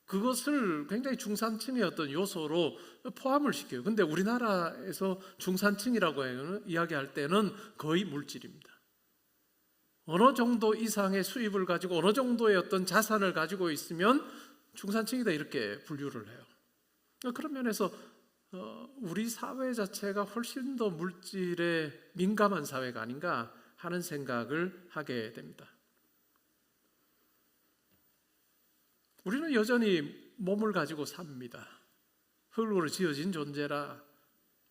S5: 그것을 굉장히 중산층의 어떤 요소로 포함을 시켜요. 근데 우리나라에서 중산층이라고 이야기할 때는 거의 물질입니다. 어느 정도 이상의 수입을 가지고 어느 정도의 어떤 자산을 가지고 있으면 중산층이다 이렇게 분류를 해요. 그런 면에서 우리 사회 자체가 훨씬 더 물질에 민감한 사회가 아닌가 하는 생각을 하게 됩니다. 우리는 여전히 몸을 가지고 삽니다. 흙으로 지어진 존재라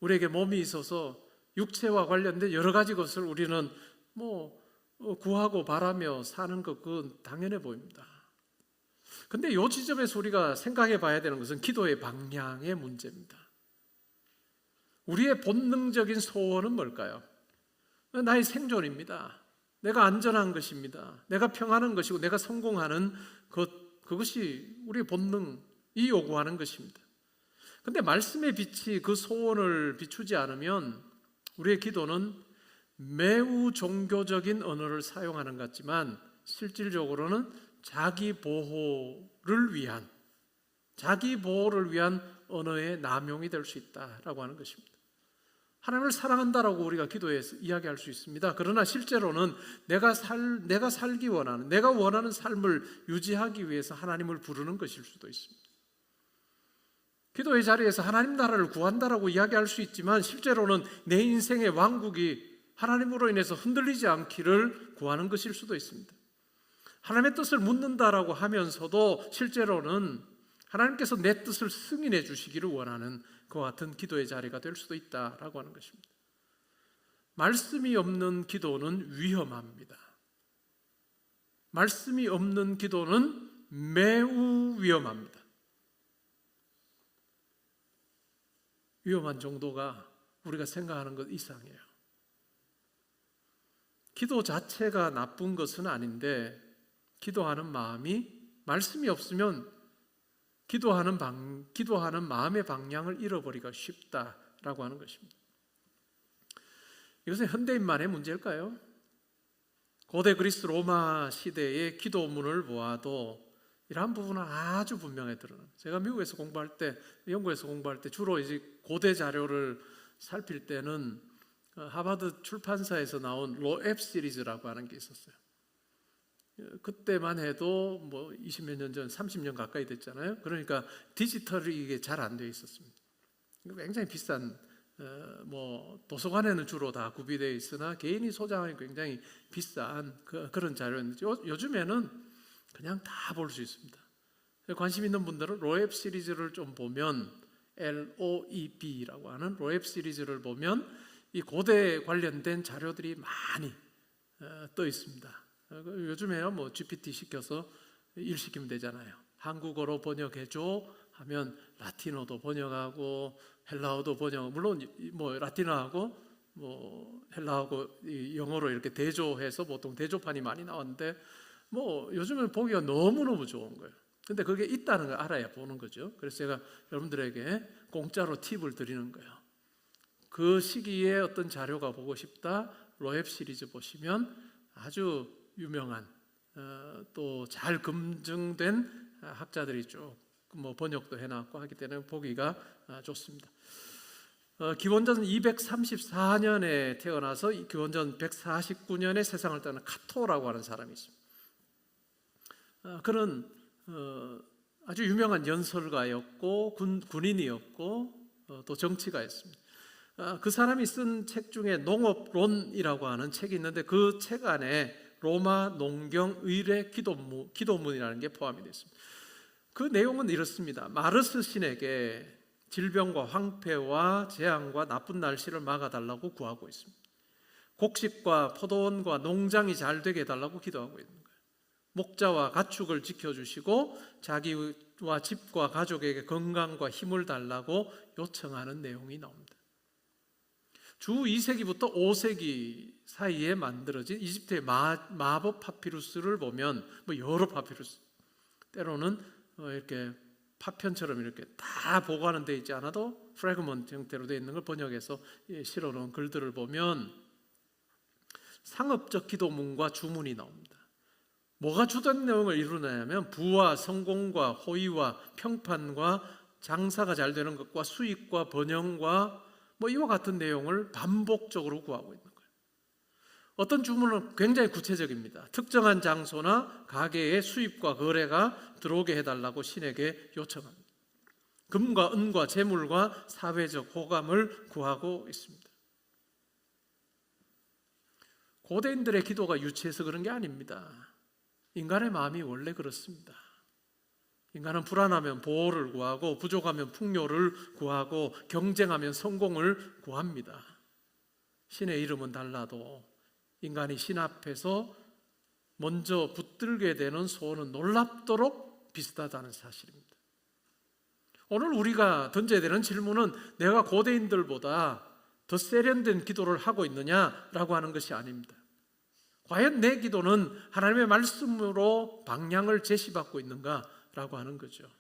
S5: 우리에게 몸이 있어서 육체와 관련된 여러 가지 것을 우리는 구하고 바라며 사는 것 그건 당연해 보입니다. 근데 이 지점에서 우리가 생각해 봐야 되는 것은 기도의 방향의 문제입니다. 우리의 본능적인 소원은 뭘까요? 나의 생존입니다. 내가 안전한 것입니다. 내가 평안한 것이고 내가 성공하는 그것이 우리의 본능이 요구하는 것입니다. 근데 말씀의 빛이 그 소원을 비추지 않으면 우리의 기도는 매우 종교적인 언어를 사용하는 것 같지만 실질적으로는 자기 보호를 위한 언어의 남용이 될 수 있다라고 하는 것입니다. 하나님을 사랑한다라고 우리가 기도에서 이야기할 수 있습니다. 그러나 실제로는 내가 살기 원하는, 내가 원하는 삶을 유지하기 위해서 하나님을 부르는 것일 수도 있습니다. 기도의 자리에서 하나님 나라를 구한다라고 이야기할 수 있지만 실제로는 내 인생의 왕국이 하나님으로 인해서 흔들리지 않기를 구하는 것일 수도 있습니다. 하나님의 뜻을 묻는다라고 하면서도 실제로는 하나님께서 내 뜻을 승인해 주시기를 원하는 그와 같은 기도의 자리가 될 수도 있다라고 하는 것입니다. 말씀이 없는 기도는 위험합니다. 말씀이 없는 기도는 매우 위험합니다. 위험한 정도가 우리가 생각하는 것 이상이에요. 기도 자체가 나쁜 것은 아닌데 기도하는 마음이 말씀이 없으면 기도하는 마음의 방향을 잃어버리기가 쉽다라고 하는 것입니다. 이것은 현대인만의 문제일까요? 고대 그리스 로마 시대의 기도문을 보아도 이러한 부분은 아주 분명히 드러납니다. 제가 미국에서 공부할 때, 영국에서 공부할 때 주로 이제 고대 자료를 살필 때는 하버드 출판사에서 나온 로앱 시리즈라고 하는 게 있었어요. 그때만 해도 20몇 년 전, 30년 가까이 됐잖아요. 그러니까 디지털이 이게 잘 안 돼 있었습니다. 굉장히 비싼 도서관에는 주로 다 구비되어 있으나 개인이 소장하기 굉장히 비싼 그런 자료였는데 요즘에는 그냥 다 볼 수 있습니다. 관심 있는 분들은 로앱 시리즈를 좀 보면 LOEB라고 하는 로앱 시리즈를 보면 이 고대 관련된 자료들이 많이 떠 있습니다. 요즘에요 GPT 시켜서 일 시키면 되잖아요. 한국어로 번역해줘 하면 라틴어도 번역하고 헬라어도 번역, 물론 라틴어하고 헬라어하고 영어로 이렇게 대조해서 보통 대조판이 많이 나왔는데 뭐 요즘은 보기가 너무너무 좋은 거예요. 근데 그게 있다는 걸 알아야 보는 거죠. 그래서 제가 여러분들에게 공짜로 팁을 드리는 거예요. 그 시기에 어떤 자료가 보고 싶다, 로앱 시리즈 보시면 아주 유명한 또 잘 검증된 학자들이 쭉 뭐 번역도 해놨고 하기 때문에 보기가 좋습니다. 기원전 234년에 태어나서 기원전 149년에 세상을 떠난 카토라고 하는 사람이 있습니다. 그는 아주 유명한 연설가였고 군인이었고 또 정치가였습니다. 그 사람이 쓴 책 중에 농업론이라고 하는 책이 있는데 그 책 안에 로마 농경 의례 기도문이라는 게 포함이 되어 있습니다. 그 내용은 이렇습니다. 마르스 신에게 질병과 황폐와 재앙과 나쁜 날씨를 막아달라고 구하고 있습니다. 곡식과 포도원과 농장이 잘 되게 해달라고 기도하고 있는 거예요. 목자와 가축을 지켜주시고 자기와 집과 가족에게 건강과 힘을 달라고 요청하는 내용이 나옵니다. 주 2세기부터 5세기 사이에 만들어진 이집트의 마법 파피루스를 보면 뭐 여러 파피루스, 때로는 이렇게 파편처럼 이렇게 다 보관은 되어 있지 않아도 프래그먼트 형태로 되어 있는 걸 번역해서 실어놓은 글들을 보면 상업적 기도문과 주문이 나옵니다. 뭐가 주된 내용을 이루느냐면 부와 성공과 호의와 평판과 장사가 잘 되는 것과 수익과 번영과 뭐 이와 같은 내용을 반복적으로 구하고 있는 거예요. 어떤 주문은 굉장히 구체적입니다. 특정한 장소나 가게에 수입과 거래가 들어오게 해달라고 신에게 요청합니다. 금과 은과 재물과 사회적 호감을 구하고 있습니다. 고대인들의 기도가 유치해서 그런 게 아닙니다. 인간의 마음이 원래 그렇습니다. 인간은 불안하면 보호를 구하고 부족하면 풍요를 구하고 경쟁하면 성공을 구합니다. 신의 이름은 달라도 인간이 신 앞에서 먼저 붙들게 되는 소원은 놀랍도록 비슷하다는 사실입니다. 오늘 우리가 던져야 되는 질문은 내가 고대인들보다 더 세련된 기도를 하고 있느냐라고 하는 것이 아닙니다. 과연 내 기도는 하나님의 말씀으로 방향을 제시받고 있는가라고 하는 거죠.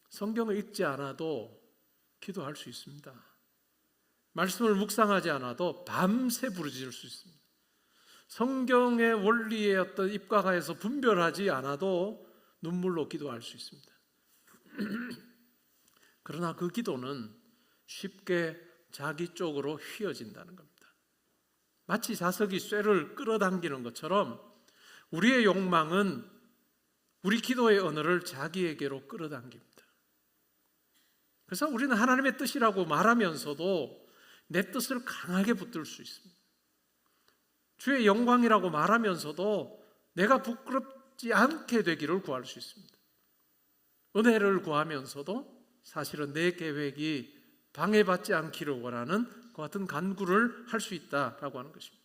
S5: 성경을 읽지 않아도 기도할 수 있습니다. 말씀을 묵상하지 않아도 밤새 부르짖을 수 있습니다. 성경의 원리의 어떤 입각하에서 분별하지 않아도 눈물로 기도할 수 있습니다. 그러나 그 기도는 쉽게 자기 쪽으로 휘어진다는 겁니다. 마치 자석이 쇠를 끌어당기는 것처럼 우리의 욕망은 우리 기도의 언어를 자기에게로 끌어당깁니다. 그래서 우리는 하나님의 뜻이라고 말하면서도 내 뜻을 강하게 붙들 수 있습니다. 주의 영광이라고 말하면서도 내가 부끄럽지 않게 되기를 구할 수 있습니다. 은혜를 구하면서도 사실은 내 계획이 방해받지 않기를 원하는 그 같은 간구를 할 수 있다라고 하는 것입니다.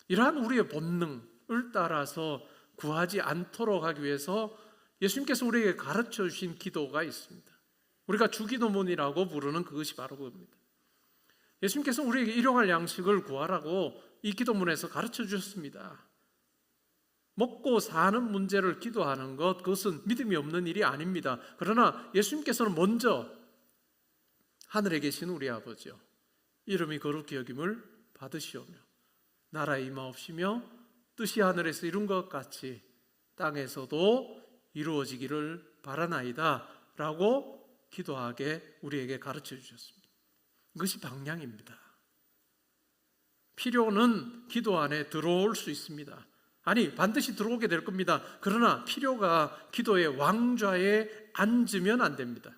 S5: 이러한 우리의 본능을 따라서 구하지 않도록 하기 위해서 예수님께서 우리에게 가르쳐 주신 기도가 있습니다. 우리가 주기도문이라고 부르는 그것이 바로 그겁니다. 예수님께서 우리에게 일용할 양식을 구하라고 이 기도문에서 가르쳐 주셨습니다. 먹고 사는 문제를 기도하는 것, 그것은 믿음이 없는 일이 아닙니다. 그러나 예수님께서는 먼저 하늘에 계신 우리 아버지요, 이름이 거룩히 여김을 받으시오며 나라에 임하옵시며 뜻이 하늘에서 이룬 것 같이 땅에서도 이루어지기를 바라나이다 라고 기도하게 우리에게 가르쳐 주셨습니다. 이것이 방향입니다. 필요는 기도 안에 들어올 수 있습니다. 아니, 반드시 들어오게 될 겁니다. 그러나 필요가 기도의 왕좌에 앉으면 안 됩니다.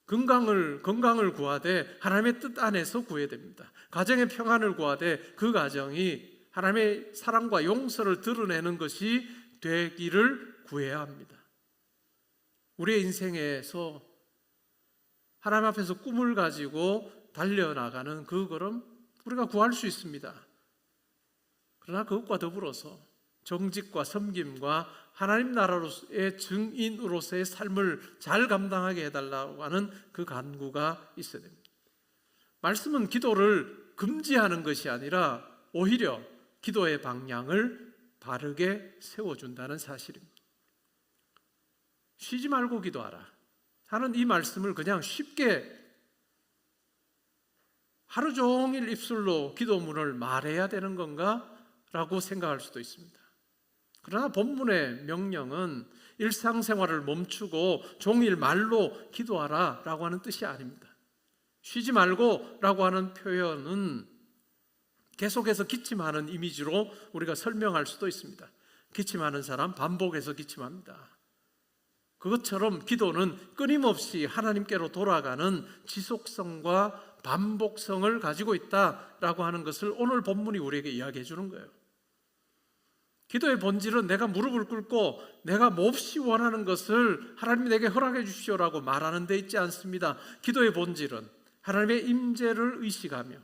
S5: 건강을 구하되 하나님의 뜻 안에서 구해야 됩니다. 가정의 평안을 구하되 그 가정이 하나님의 사랑과 용서를 드러내는 것이 되기를 구해야 합니다. 우리의 인생에서 하나님 앞에서 꿈을 가지고 달려나가는 그 걸음 우리가 구할 수 있습니다. 그러나 그것과 더불어서 정직과 섬김과 하나님 나라로서의 증인으로서의 삶을 잘 감당하게 해달라고 하는 그 간구가 있어야 됩니다. 말씀은 기도를 금지하는 것이 아니라 오히려 기도의 방향을 바르게 세워준다는 사실입니다. 쉬지 말고 기도하라 하는 이 말씀을 그냥 쉽게 하루 종일 입술로 기도문을 말해야 되는 건가? 라고 생각할 수도 있습니다. 그러나 본문의 명령은 일상생활을 멈추고 종일 말로 기도하라 라고 하는 뜻이 아닙니다. 쉬지 말고 라고 하는 표현은 계속해서 기침하는 이미지로 우리가 설명할 수도 있습니다. 기침하는 사람 반복해서 기침합니다. 그것처럼 기도는 끊임없이 하나님께로 돌아가는 지속성과 반복성을 가지고 있다라고 하는 것을 오늘 본문이 우리에게 이야기해 주는 거예요. 기도의 본질은 내가 무릎을 꿇고 내가 몹시 원하는 것을 하나님 내게 허락해 주십시오라고 말하는 데 있지 않습니다. 기도의 본질은 하나님의 임재를 의식하며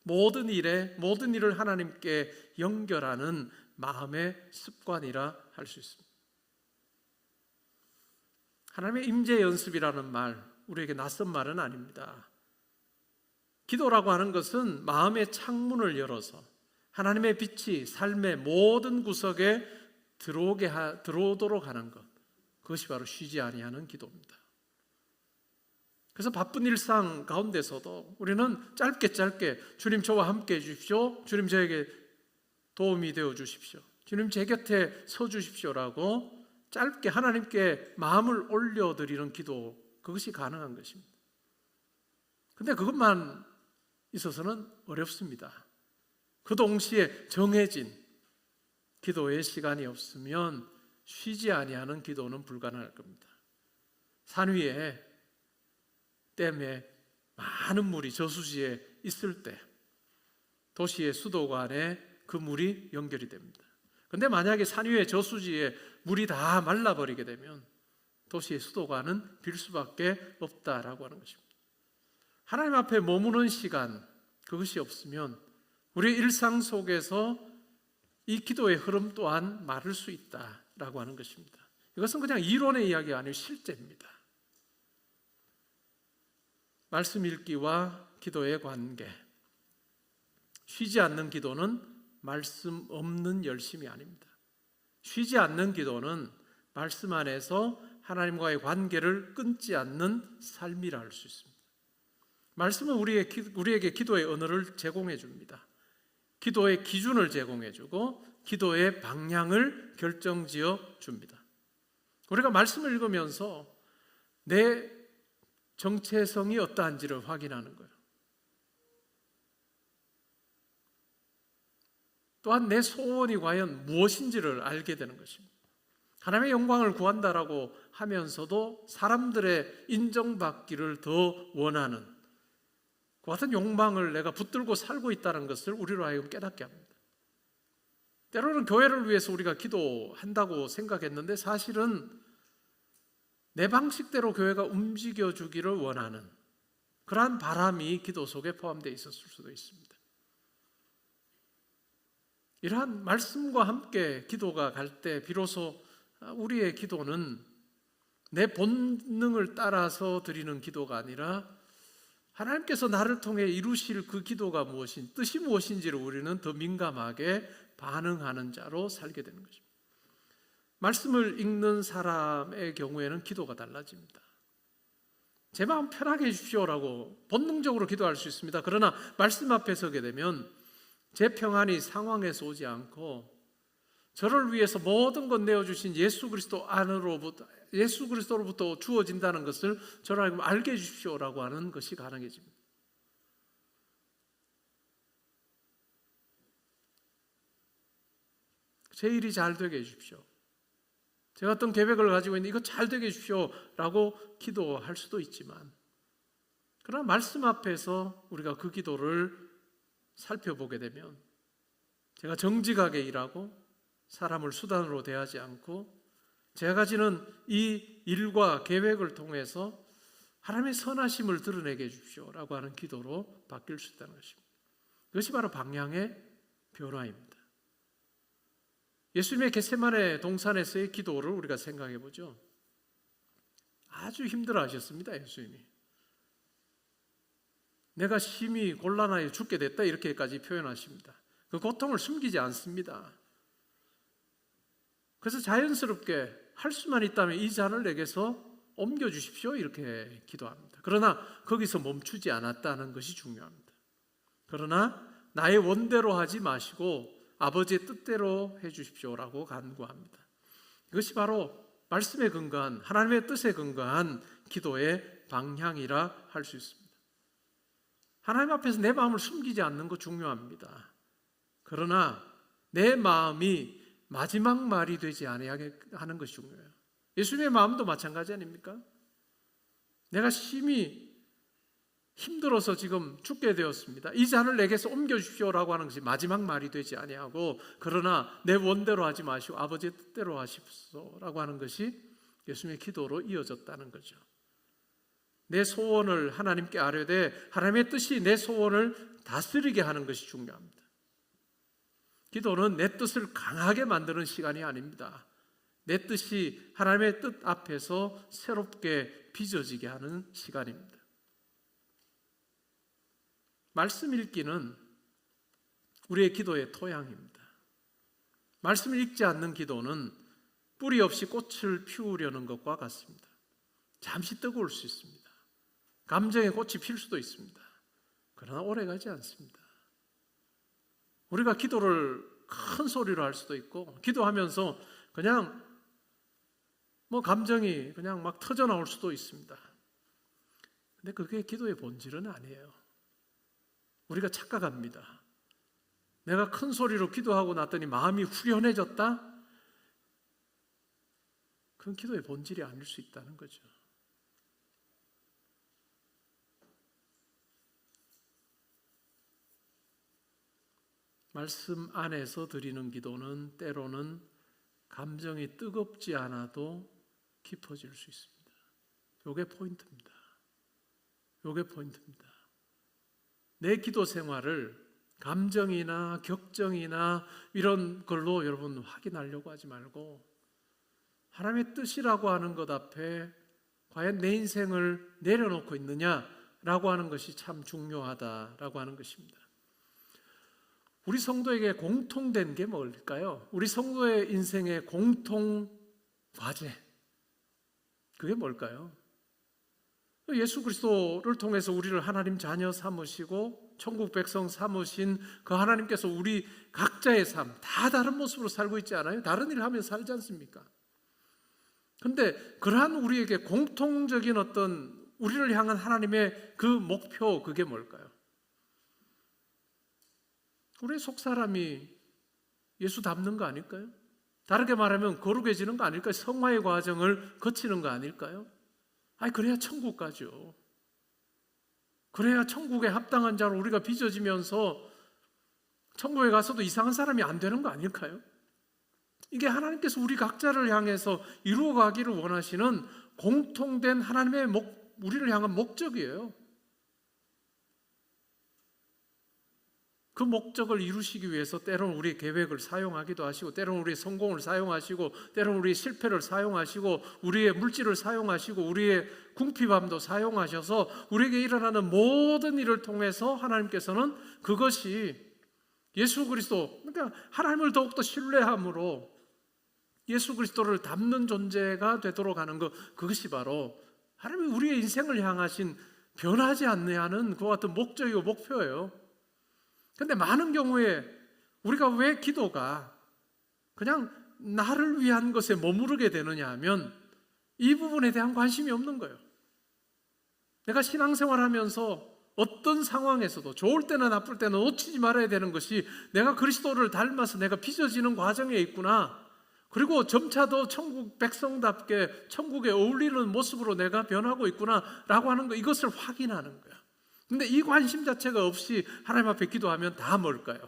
S5: 모든 일을 하나님께 연결하는 마음의 습관이라 할 수 있습니다. 하나님의 임재 연습이라는 말, 우리에게 낯선 말은 아닙니다. 기도라고 하는 것은 마음의 창문을 열어서 하나님의 빛이 삶의 모든 구석에 들어오도록 하는 것, 그것이 바로 쉬지 아니하는 기도입니다. 그래서 바쁜 일상 가운데서도 우리는 짧게 주님 저와 함께 해주십시오, 주님 저에게 도움이 되어 주십시오, 주님 제 곁에 서 주십시오라고 짧게 하나님께 마음을 올려드리는 기도, 그것이 가능한 것입니다. 근데 그것만 있어서는 어렵습니다. 그 동시에 정해진 기도의 시간이 없으면 쉬지 아니하는 기도는 불가능할 겁니다. 산 위에 댐에 많은 물이 저수지에 있을 때 도시의 수도관에 그 물이 연결이 됩니다. 그런데 만약에 산 위에 저수지에 물이 다 말라버리게 되면 도시의 수도관은 빌 수밖에 없다라고 하는 것입니다. 하나님 앞에 머무는 시간, 그것이 없으면 우리의 일상 속에서 이 기도의 흐름 또한 마를 수 있다라고 하는 것입니다. 이것은 그냥 이론의 이야기가 아니고 실제입니다. 말씀 읽기와 기도의 관계, 쉬지 않는 기도는 말씀 없는 열심이 아닙니다. 쉬지 않는 기도는 말씀 안에서 하나님과의 관계를 끊지 않는 삶이라 할 수 있습니다. 말씀은 우리에게 기도의 언어를 제공해 줍니다. 기도의 기준을 제공해 주고 기도의 방향을 결정지어 줍니다. 우리가 말씀을 읽으면서 내 정체성이 어떠한지를 확인하는 거예요. 또한 내 소원이 과연 무엇인지를 알게 되는 것입니다. 하나님의 영광을 구한다라고 하면서도 사람들의 인정받기를 더 원하는 그 같은 욕망을 내가 붙들고 살고 있다는 것을 우리로 하여금 깨닫게 합니다. 때로는 교회를 위해서 우리가 기도한다고 생각했는데 사실은 내 방식대로 교회가 움직여주기를 원하는 그러한 바람이 기도 속에 포함되어 있었을 수도 있습니다. 이러한 말씀과 함께 기도가 갈 때 비로소 우리의 기도는 내 본능을 따라서 드리는 기도가 아니라 하나님께서 나를 통해 이루실 그 기도가 뜻이 무엇인지를 우리는 더 민감하게 반응하는 자로 살게 되는 것입니다. 말씀을 읽는 사람의 경우에는 기도가 달라집니다. 제 마음 편하게 해주십시오라고 본능적으로 기도할 수 있습니다. 그러나 말씀 앞에 서게 되면 제 평안이 상황에서 오지 않고 저를 위해서 모든 것 내어주신 예수 그리스도로부터 주어진다는 것을 저를 알게 해주십시오라고 하는 것이 가능해집니다. 제 일이 잘 되게 해주십시오. 제가 어떤 계획을 가지고 있는데 이거 잘 되게 해주십시오라고 기도할 수도 있지만 그러나 말씀 앞에서 우리가 그 기도를 살펴보게 되면 제가 정직하게 일하고 사람을 수단으로 대하지 않고 제가 가지는 이 일과 계획을 통해서 하나님의 선하심을 드러내게 해주십시오라고 하는 기도로 바뀔 수 있다는 것입니다. 이것이 바로 방향의 변화입니다. 예수님의 겟세마네 동산에서의 기도를 우리가 생각해 보죠. 아주 힘들어 하셨습니다. 예수님이 내가 심히 곤란하여 죽게 됐다 이렇게까지 표현하십니다. 그 고통을 숨기지 않습니다. 그래서 자연스럽게 할 수만 있다면 이 잔을 내게서 옮겨주십시오 이렇게 기도합니다. 그러나 거기서 멈추지 않았다는 것이 중요합니다. 그러나 나의 원대로 하지 마시고 아버지의 뜻대로 해주십시오라고 간구합니다. 이것이 바로 말씀에 근거한, 하나님의 뜻에 근거한 기도의 방향이라 할 수 있습니다. 하나님 앞에서 내 마음을 숨기지 않는 거 중요합니다. 그러나 내 마음이 마지막 말이 되지 않게 하는 것이 중요해요. 예수님의 마음도 마찬가지 아닙니까? 내가 심히 힘들어서 지금 죽게 되었습니다. 이 잔을 내게서 옮겨주십시오라고 하는 것이 마지막 말이 되지 아니하고, 그러나 내 원대로 하지 마시고 아버지의 뜻대로 하십시오라고 하는 것이 예수님의 기도로 이어졌다는 거죠. 내 소원을 하나님께 아뢰되 하나님의 뜻이 내 소원을 다스리게 하는 것이 중요합니다. 기도는 내 뜻을 강하게 만드는 시간이 아닙니다. 내 뜻이 하나님의 뜻 앞에서 새롭게 빚어지게 하는 시간입니다. 말씀 읽기는 우리의 기도의 토양입니다. 말씀을 읽지 않는 기도는 뿌리 없이 꽃을 피우려는 것과 같습니다. 잠시 뜨거울 수 있습니다. 감정의 꽃이 필 수도 있습니다. 그러나 오래가지 않습니다. 우리가 기도를 큰 소리로 할 수도 있고, 기도하면서 그냥 감정이 그냥 막 터져 나올 수도 있습니다. 근데 그게 기도의 본질은 아니에요. 우리가 착각합니다. 내가 큰 소리로 기도하고 났더니 마음이 후련해졌다? 그건 기도의 본질이 아닐 수 있다는 거죠. 말씀 안에서 드리는 기도는 때로는 감정이 뜨겁지 않아도 깊어질 수 있습니다. 이게 포인트입니다. 이게 포인트입니다. 내 기도 생활을 감정이나 격정이나 이런 걸로 여러분 확인하려고 하지 말고, 하나님의 뜻이라고 하는 것 앞에 과연 내 인생을 내려놓고 있느냐라고 하는 것이 참 중요하다라고 하는 것입니다. 우리 성도에게 공통된 게 뭘까요? 우리 성도의 인생의 공통 과제, 그게 뭘까요? 예수 그리스도를 통해서 우리를 하나님 자녀 삼으시고 천국 백성 삼으신 그 하나님께서 우리 각자의 삶 다 다른 모습으로 살고 있지 않아요? 다른 일을 하면서 살지 않습니까? 그런데 그러한 우리에게 공통적인 어떤 우리를 향한 하나님의 그 목표, 그게 뭘까요? 우리의 속사람이 예수 닮는 거 아닐까요? 다르게 말하면 거룩해지는 거 아닐까요? 성화의 과정을 거치는 거 아닐까요? 그래야 천국 가죠. 그래야 천국에 합당한 자로 우리가 빚어지면서 천국에 가서도 이상한 사람이 안 되는 거 아닐까요? 이게 하나님께서 우리 각자를 향해서 이루어가기를 원하시는 공통된 하나님의 우리를 향한 목적이에요. 그 목적을 이루시기 위해서 때로는 우리의 계획을 사용하기도 하시고, 때로는 우리의 성공을 사용하시고, 때로는 우리의 실패를 사용하시고, 우리의 물질을 사용하시고, 우리의 궁핍함도 사용하셔서 우리에게 일어나는 모든 일을 통해서 하나님께서는 그것이 예수 그리스도, 그러니까 하나님을 더욱더 신뢰함으로 예수 그리스도를 닮는 존재가 되도록 하는 것, 그것이 바로 하나님이 우리의 인생을 향하신 변하지 않는 그와 같은 목적이고 목표예요. 그런데 많은 경우에 우리가 왜 기도가 그냥 나를 위한 것에 머무르게 되느냐 하면 이 부분에 대한 관심이 없는 거예요. 내가 신앙생활하면서 어떤 상황에서도 좋을 때나 나쁠 때나 놓치지 말아야 되는 것이 내가 그리스도를 닮아서 내가 빚어지는 과정에 있구나, 그리고 점차 더 천국 백성답게 천국에 어울리는 모습으로 내가 변하고 있구나 라고 하는 거, 이것을 확인하는 거야. 근데 이 관심 자체가 없이 하나님 앞에 기도하면 다 뭘까요?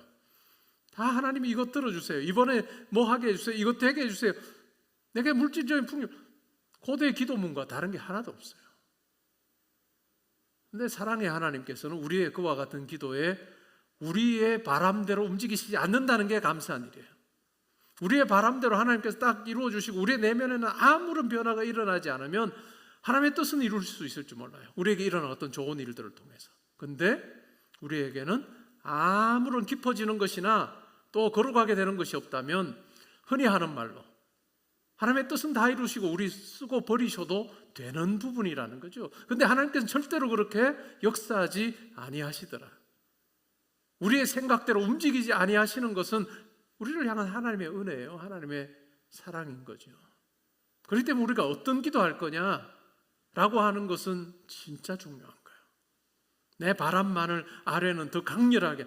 S5: 다 하나님이 이것 들어주세요, 이번에 뭐 하게 해주세요, 이것 되게 해주세요, 내게 물질적인 풍요, 고대의 기도문과 다른 게 하나도 없어요. 근데 사랑의 하나님께서는 우리의 그와 같은 기도에 우리의 바람대로 움직이시지 않는다는 게 감사한 일이에요. 우리의 바람대로 하나님께서 딱 이루어주시고 우리의 내면에는 아무런 변화가 일어나지 않으면 하나님의 뜻은 이룰 수 있을지 몰라요, 우리에게 일어난 어떤 좋은 일들을 통해서. 근데 우리에게는 아무런 깊어지는 것이나 또 걸어가게 되는 것이 없다면 흔히 하는 말로 하나님의 뜻은 다 이루시고 우리 쓰고 버리셔도 되는 부분이라는 거죠. 그런데 하나님께서는 절대로 그렇게 역사하지 아니하시더라. 우리의 생각대로 움직이지 아니하시는 것은 우리를 향한 하나님의 은혜예요. 하나님의 사랑인 거죠. 그렇기 때문에 우리가 어떤 기도할 거냐라고 하는 것은 진짜 중요한 거예요. 내 바람만을 아래는 더 강렬하게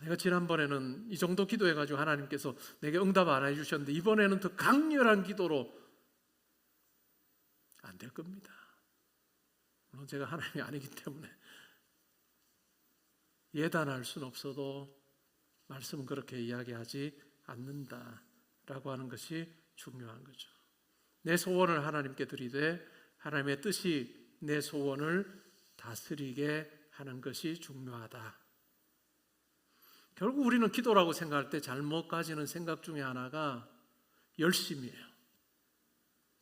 S5: 내가 지난번에는 이 정도 기도해가지고 하나님께서 내게 응답 안 해주셨는데 이번에는 더 강렬한 기도로 안 될 겁니다. 물론 제가 하나님이 아니기 때문에 예단할 수는 없어도 말씀은 그렇게 이야기하지 않는다라고 하는 것이 중요한 거죠. 내 소원을 하나님께 드리되 하나님의 뜻이 내 소원을 다스리게 하는 것이 중요하다. 결국 우리는 기도라고 생각할 때 잘못 가지는 생각 중에 하나가 열심이에요.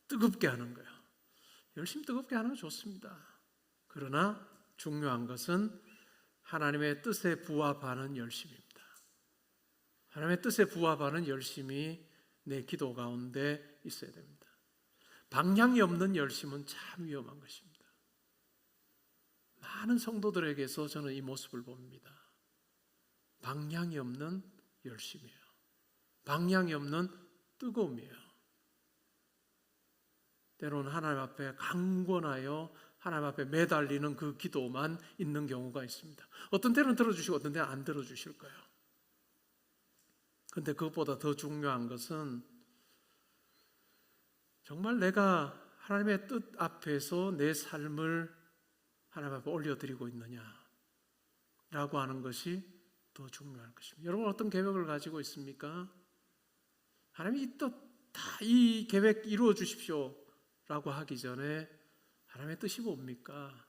S5: 뜨겁게 하는 거예요. 열심히 뜨겁게 하는 거 좋습니다. 그러나 중요한 것은 하나님의 뜻에 부합하는 열심입니다. 하나님의 뜻에 부합하는 열심이 내 기도 가운데 있어야 됩니다. 방향이 없는 열심은 참 위험한 것입니다. 많은 성도들에게서 저는 이 모습을 봅니다. 방향이 없는 열심이에요. 방향이 없는 뜨거움이에요. 때로는 하나님 앞에 강권하여 하나님 앞에 매달리는 그 기도만 있는 경우가 있습니다. 어떤 때는 들어주시고 어떤 때는 안 들어주실 거예요. 그런데 그것보다 더 중요한 것은 정말 내가 하나님의 뜻 앞에서 내 삶을 하나님 앞에 올려드리고 있느냐라고 하는 것이 더 중요한 것입니다. 여러분 어떤 계획을 가지고 있습니까? 하나님이 이 뜻 다 이 계획 이루어 주십시오 라고 하기 전에 하나님의 뜻이 뭡니까?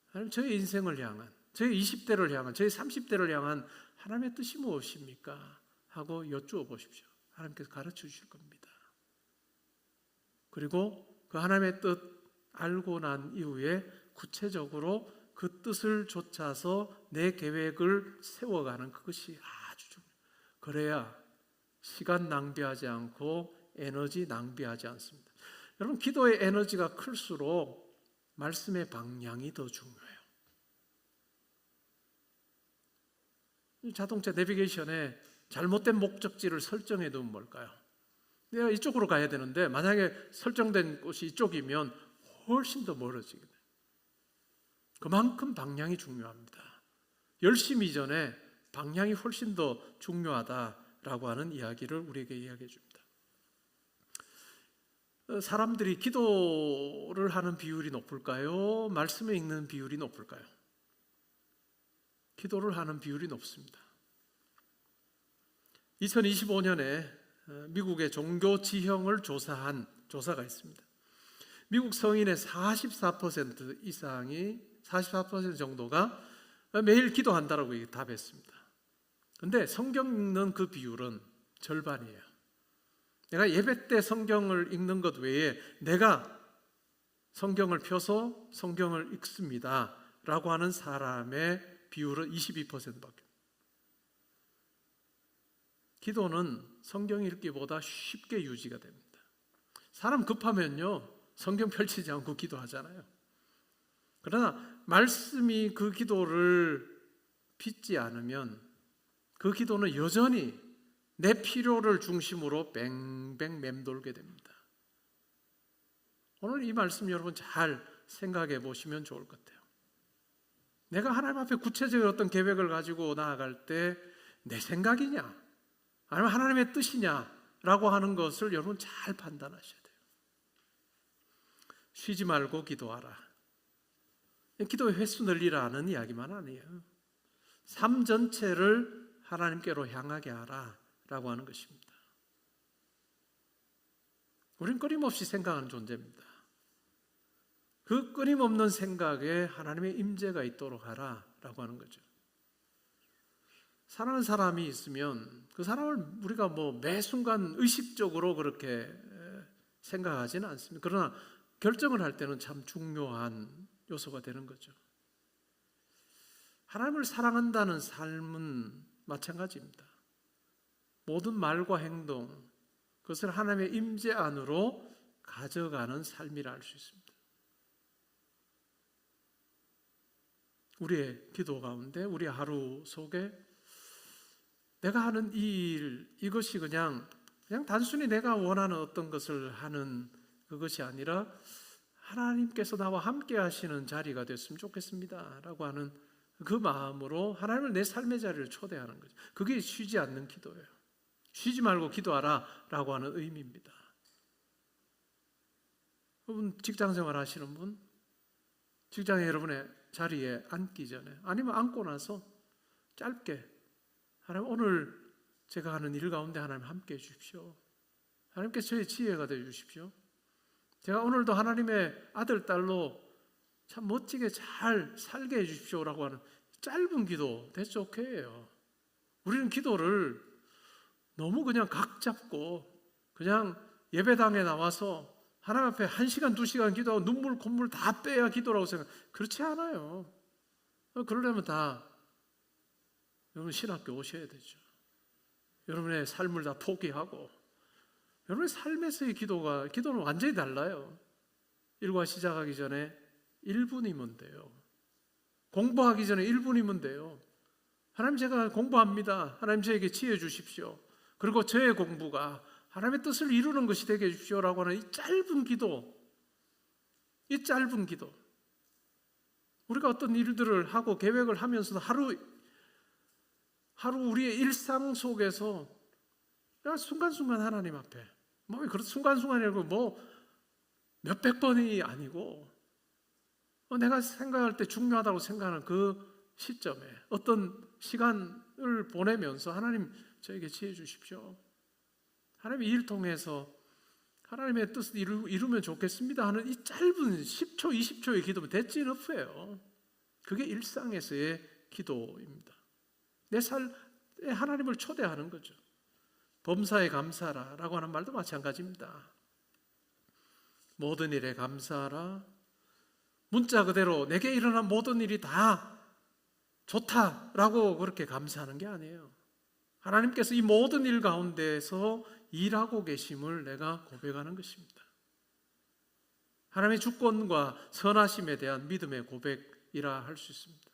S5: 하나님 저의 인생을 향한, 저의 20대를 향한, 저의 30대를 향한 하나님의 뜻이 무엇입니까? 하고 여쭈어 보십시오. 하나님께서 가르쳐 주실 겁니다. 그리고 그 하나님의 뜻 알고 난 이후에 구체적으로 그 뜻을 좇아서 내 계획을 세워가는 그것이 아주 중요해요. 그래야 시간 낭비하지 않고 에너지 낭비하지 않습니다. 여러분 기도의 에너지가 클수록 말씀의 방향이 더 중요해요. 자동차 내비게이션에 잘못된 목적지를 설정해 두면 뭘까요? 내가 이쪽으로 가야 되는데 만약에 설정된 곳이 이쪽이면 훨씬 더 멀어지게 돼요. 그만큼 방향이 중요합니다. 열심히 전에 방향이 훨씬 더 중요하다라고 하는 이야기를 우리에게 이야기해 줍니다. 사람들이 기도를 하는 비율이 높을까요? 말씀에 읽는 비율이 높을까요? 기도를 하는 비율이 높습니다. 2025년에 미국의 종교 지형을 조사한 조사가 있습니다. 미국 성인의 44% 이상이 44% 정도가 매일 기도한다라고 답했습니다. 그런데 성경 읽는 그 비율은 절반이에요. 내가 예배 때 성경을 읽는 것 외에 내가 성경을 펴서 성경을 읽습니다 라고 하는 사람의 비율은 22%밖에. 기도는 성경 읽기보다 쉽게 유지가 됩니다. 사람 급하면요 성경 펼치지 않고 기도하잖아요. 그러나 말씀이 그 기도를 빚지 않으면 그 기도는 여전히 내 필요를 중심으로 뱅뱅 맴돌게 됩니다. 오늘 이 말씀 여러분 잘 생각해 보시면 좋을 것 같아요. 내가 하나님 앞에 구체적인 어떤 계획을 가지고 나아갈 때 내 생각이냐 아니면 하나님의 뜻이냐라고 하는 것을 여러분 잘 판단하셔야 돼요. 쉬지 말고 기도하라. 기도의 횟수 늘리라는 이야기만 아니에요. 삶 전체를 하나님께로 향하게 하라라고 하는 것입니다. 우리는 끊임없이 생각하는 존재입니다. 그 끊임없는 생각에 하나님의 임재가 있도록 하라라고 하는 거죠. 사랑하는 사람이 있으면 그 사람을 우리가 매 순간 의식적으로 그렇게 생각하지는 않습니다. 그러나 결정을 할 때는 참 중요한 요소가 되는 거죠. 하나님을 사랑한다는 삶은 마찬가지입니다. 모든 말과 행동, 그것을 하나님의 임재 안으로 가져가는 삶이라 할 수 있습니다. 우리의 기도 가운데, 우리 하루 속에 내가 하는 이 일, 이것이 그냥 단순히 내가 원하는 어떤 것을 하는 그것이 아니라 하나님께서 나와 함께 하시는 자리가 됐으면 좋겠습니다 라고 하는 그 마음으로 하나님을 내 삶의 자리를 초대하는 거죠. 그게 쉬지 않는 기도예요. 쉬지 말고 기도하라 라고 하는 의미입니다. 여러분 직장생활 하시는 분, 직장에 여러분의 자리에 앉기 전에 아니면 앉고 나서 짧게 하나님 오늘 제가 하는 일 가운데 하나님 함께 해 주십시오. 하나님께서 저의 지혜가 되어 주십시오. 제가 오늘도 하나님의 아들, 딸로 참 멋지게 잘 살게 해 주십시오라고 하는 짧은 기도 that's okay예요. 우리는 기도를 너무 그냥 각 잡고 그냥 예배당에 나와서 하나님 앞에 1시간, 2시간 기도하고 눈물, 콧물 다 빼야 기도라고 생각. 그렇지 않아요. 그러려면 다 여러분 신학교 오셔야 되죠. 여러분의 삶을 다 포기하고 여러분의 삶에서의 기도는 완전히 달라요. 일과 시작하기 전에 1분이면 돼요. 공부하기 전에 1분이면 돼요. 하나님 제가 공부합니다. 하나님 저에게 지혜 주십시오. 그리고 저의 공부가 하나님의 뜻을 이루는 것이 되게 해주십시오라고 하는 이 짧은 기도, 우리가 어떤 일들을 하고 계획을 하면서도 하루 우리의 일상 속에서 그냥 순간순간 하나님 앞에 그런 순간순간이라고 몇백 번이 아니고 내가 생각할 때 중요하다고 생각하는 그 시점에 어떤 시간을 보내면서 하나님 저에게 지혜 주십시오. 하나님 이 일 통해서 하나님의 뜻을 이루면 좋겠습니다 하는 이 짧은 10초, 20초의 기도면 that's enough예요. 그게 일상에서의 기도입니다. 내 삶에 하나님을 초대하는 거죠. 범사에 감사하라라고 하는 말도 마찬가지입니다. 모든 일에 감사하라. 문자 그대로 내게 일어난 모든 일이 다 좋다라고 그렇게 감사하는 게 아니에요. 하나님께서 이 모든 일 가운데에서 일하고 계심을 내가 고백하는 것입니다. 하나님의 주권과 선하심에 대한 믿음의 고백이라 할 수 있습니다.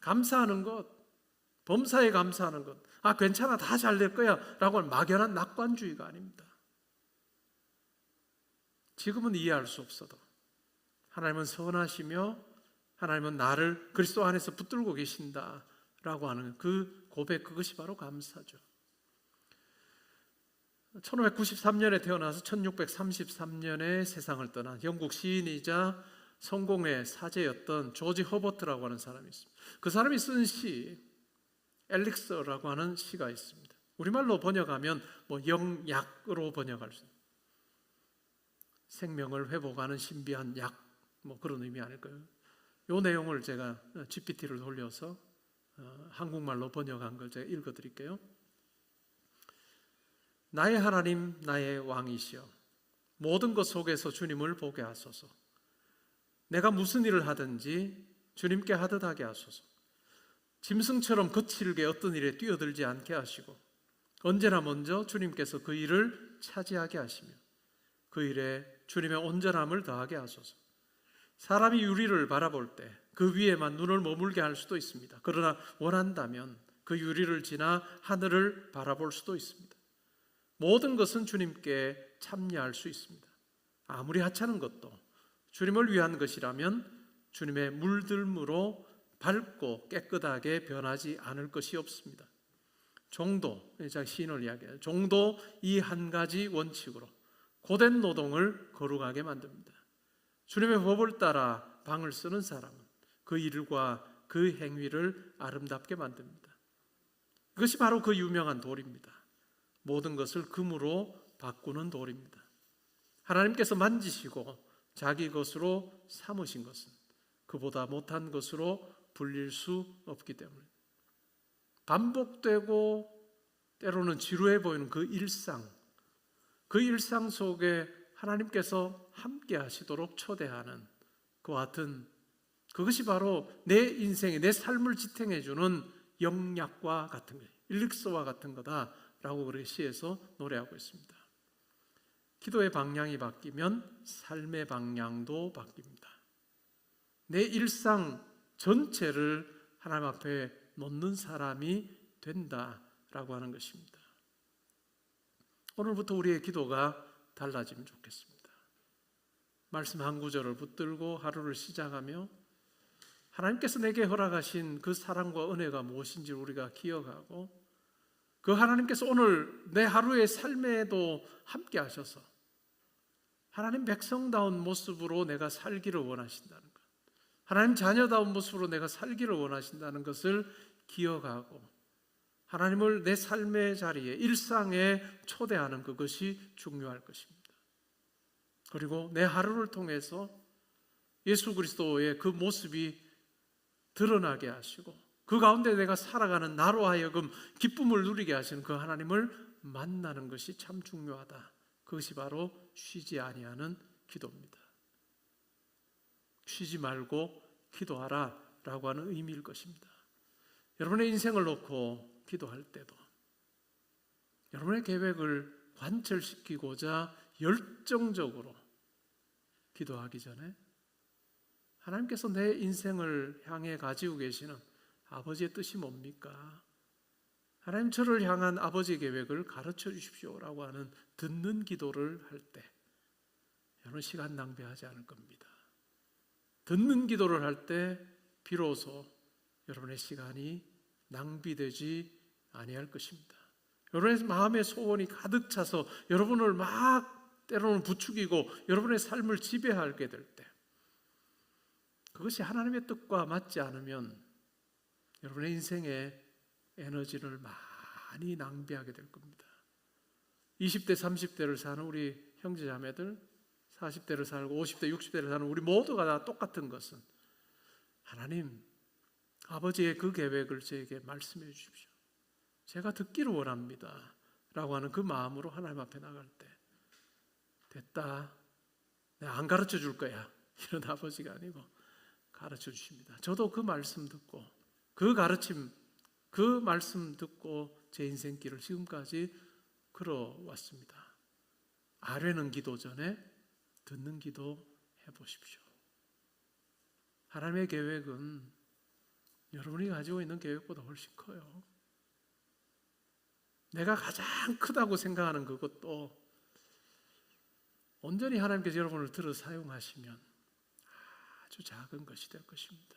S5: 감사하는 것, 범사에 감사하는 것, 괜찮아 다 잘 될 거야 라고 하는 막연한 낙관주의가 아닙니다. 지금은 이해할 수 없어도 하나님은 선하시며 하나님은 나를 그리스도 안에서 붙들고 계신다라고 하는 그 고백, 그것이 바로 감사죠. 1593년에 태어나서 1633년에 세상을 떠난 영국 시인이자 성공의 사제였던 조지 허버트라고 하는 사람이 있습니다. 그 사람이 쓴 시 엘릭서라고 하는 시가 있습니다. 우리말로 번역하면 영약으로 번역할 수 있습니다. 생명을 회복하는 신비한 약, 그런 의미 아닐까요? 이 내용을 제가 GPT를 돌려서 한국말로 번역한 걸 제가 읽어드릴게요. 나의 하나님, 나의 왕이시여, 모든 것 속에서 주님을 보게 하소서. 내가 무슨 일을 하든지 주님께 하듯 하게 하소서. 짐승처럼 거칠게 어떤 일에 뛰어들지 않게 하시고 언제나 먼저 주님께서 그 일을 차지하게 하시며 그 일에 주님의 온전함을 더하게 하소서. 사람이 유리를 바라볼 때 그 위에만 눈을 머물게 할 수도 있습니다. 그러나 원한다면 그 유리를 지나 하늘을 바라볼 수도 있습니다. 모든 것은 주님께 참여할 수 있습니다. 아무리 하찮은 것도 주님을 위한 것이라면 주님의 물들므로 밝고 깨끗하게 변하지 않을 것이 없습니다. 종도, 제가 시인을 이야기해요. 종도 이 한 가지 원칙으로 고된 노동을 거룩하게 만듭니다. 주님의 법을 따라 방을 쓰는 사람은 그 일과 그 행위를 아름답게 만듭니다. 그것이 바로 그 유명한 돌입니다. 모든 것을 금으로 바꾸는 돌입니다. 하나님께서 만지시고 자기 것으로 삼으신 것은 그보다 못한 것으로 불릴 수 없기 때문에 반복되고 때로는 지루해 보이는 그 일상 속에 하나님께서 함께 하시도록 초대하는 그와 같은 그것이 바로 내 인생에 내 삶을 지탱해 주는 영약과 같은 거예요. 일릭서와 같은 거다라고 그렇게 시에서 노래하고 있습니다. 기도의 방향이 바뀌면 삶의 방향도 바뀝니다. 내 일상 전체를 하나님 앞에 놓는 사람이 된다라고 하는 것입니다. 오늘부터 우리의 기도가 달라지면 좋겠습니다. 말씀 한 구절을 붙들고 하루를 시작하며 하나님께서 내게 허락하신 그 사랑과 은혜가 무엇인지 우리가 기억하고 그 하나님께서 오늘 내 하루의 삶에도 함께 하셔서 하나님 백성다운 모습으로 내가 살기를 원하신다는 것, 하나님 자녀다운 모습으로 내가 살기를 원하신다는 것을 기억하고 하나님을 내 삶의 자리에 일상에 초대하는 그것이 중요할 것입니다. 그리고 내 하루를 통해서 예수 그리스도의 그 모습이 드러나게 하시고 그 가운데 내가 살아가는 나로 하여금 기쁨을 누리게 하시는 그 하나님을 만나는 것이 참 중요하다. 그것이 바로 쉬지 아니하는 기도입니다. 쉬지 말고 기도하라 라고 하는 의미일 것입니다. 여러분의 인생을 놓고 기도할 때도 여러분의 계획을 관철시키고자 열정적으로 기도하기 전에 하나님께서 내 인생을 향해 가지고 계시는 아버지의 뜻이 뭡니까? 하나님 저를 향한 아버지의 계획을 가르쳐 주십시오라고 하는 듣는 기도를 할 때 여러분 시간 낭비하지 않을 겁니다. 듣는 기도를 할 때 비로소 여러분의 시간이 낭비되지 아니할 것입니다. 여러분의 마음의 소원이 가득 차서 여러분을 막 때로는 부추기고 여러분의 삶을 지배하게 될 때 그것이 하나님의 뜻과 맞지 않으면 여러분의 인생에 에너지를 많이 낭비하게 될 겁니다. 20대, 30대를 사는 우리 형제자매들, 40대를 살고 50대, 60대를 사는 우리 모두가 다 똑같은 것은 하나님, 아버지의 그 계획을 저에게 말씀해 주십시오. 제가 듣기를 원합니다. 라고 하는 그 마음으로 하나님 앞에 나갈 때 됐다. 내가 안 가르쳐 줄 거야. 이런 아버지가 아니고 가르쳐 주십니다. 저도 그 말씀 듣고 그 가르침, 그 말씀 듣고 제 인생길을 지금까지 걸어왔습니다. 아뢰는 기도 전에 듣는 기도 해보십시오. 하나님의 계획은 여러분이 가지고 있는 계획보다 훨씬 커요. 내가 가장 크다고 생각하는 그것도 온전히 하나님께서 여러분을 들어 사용하시면 아주 작은 것이 될 것입니다.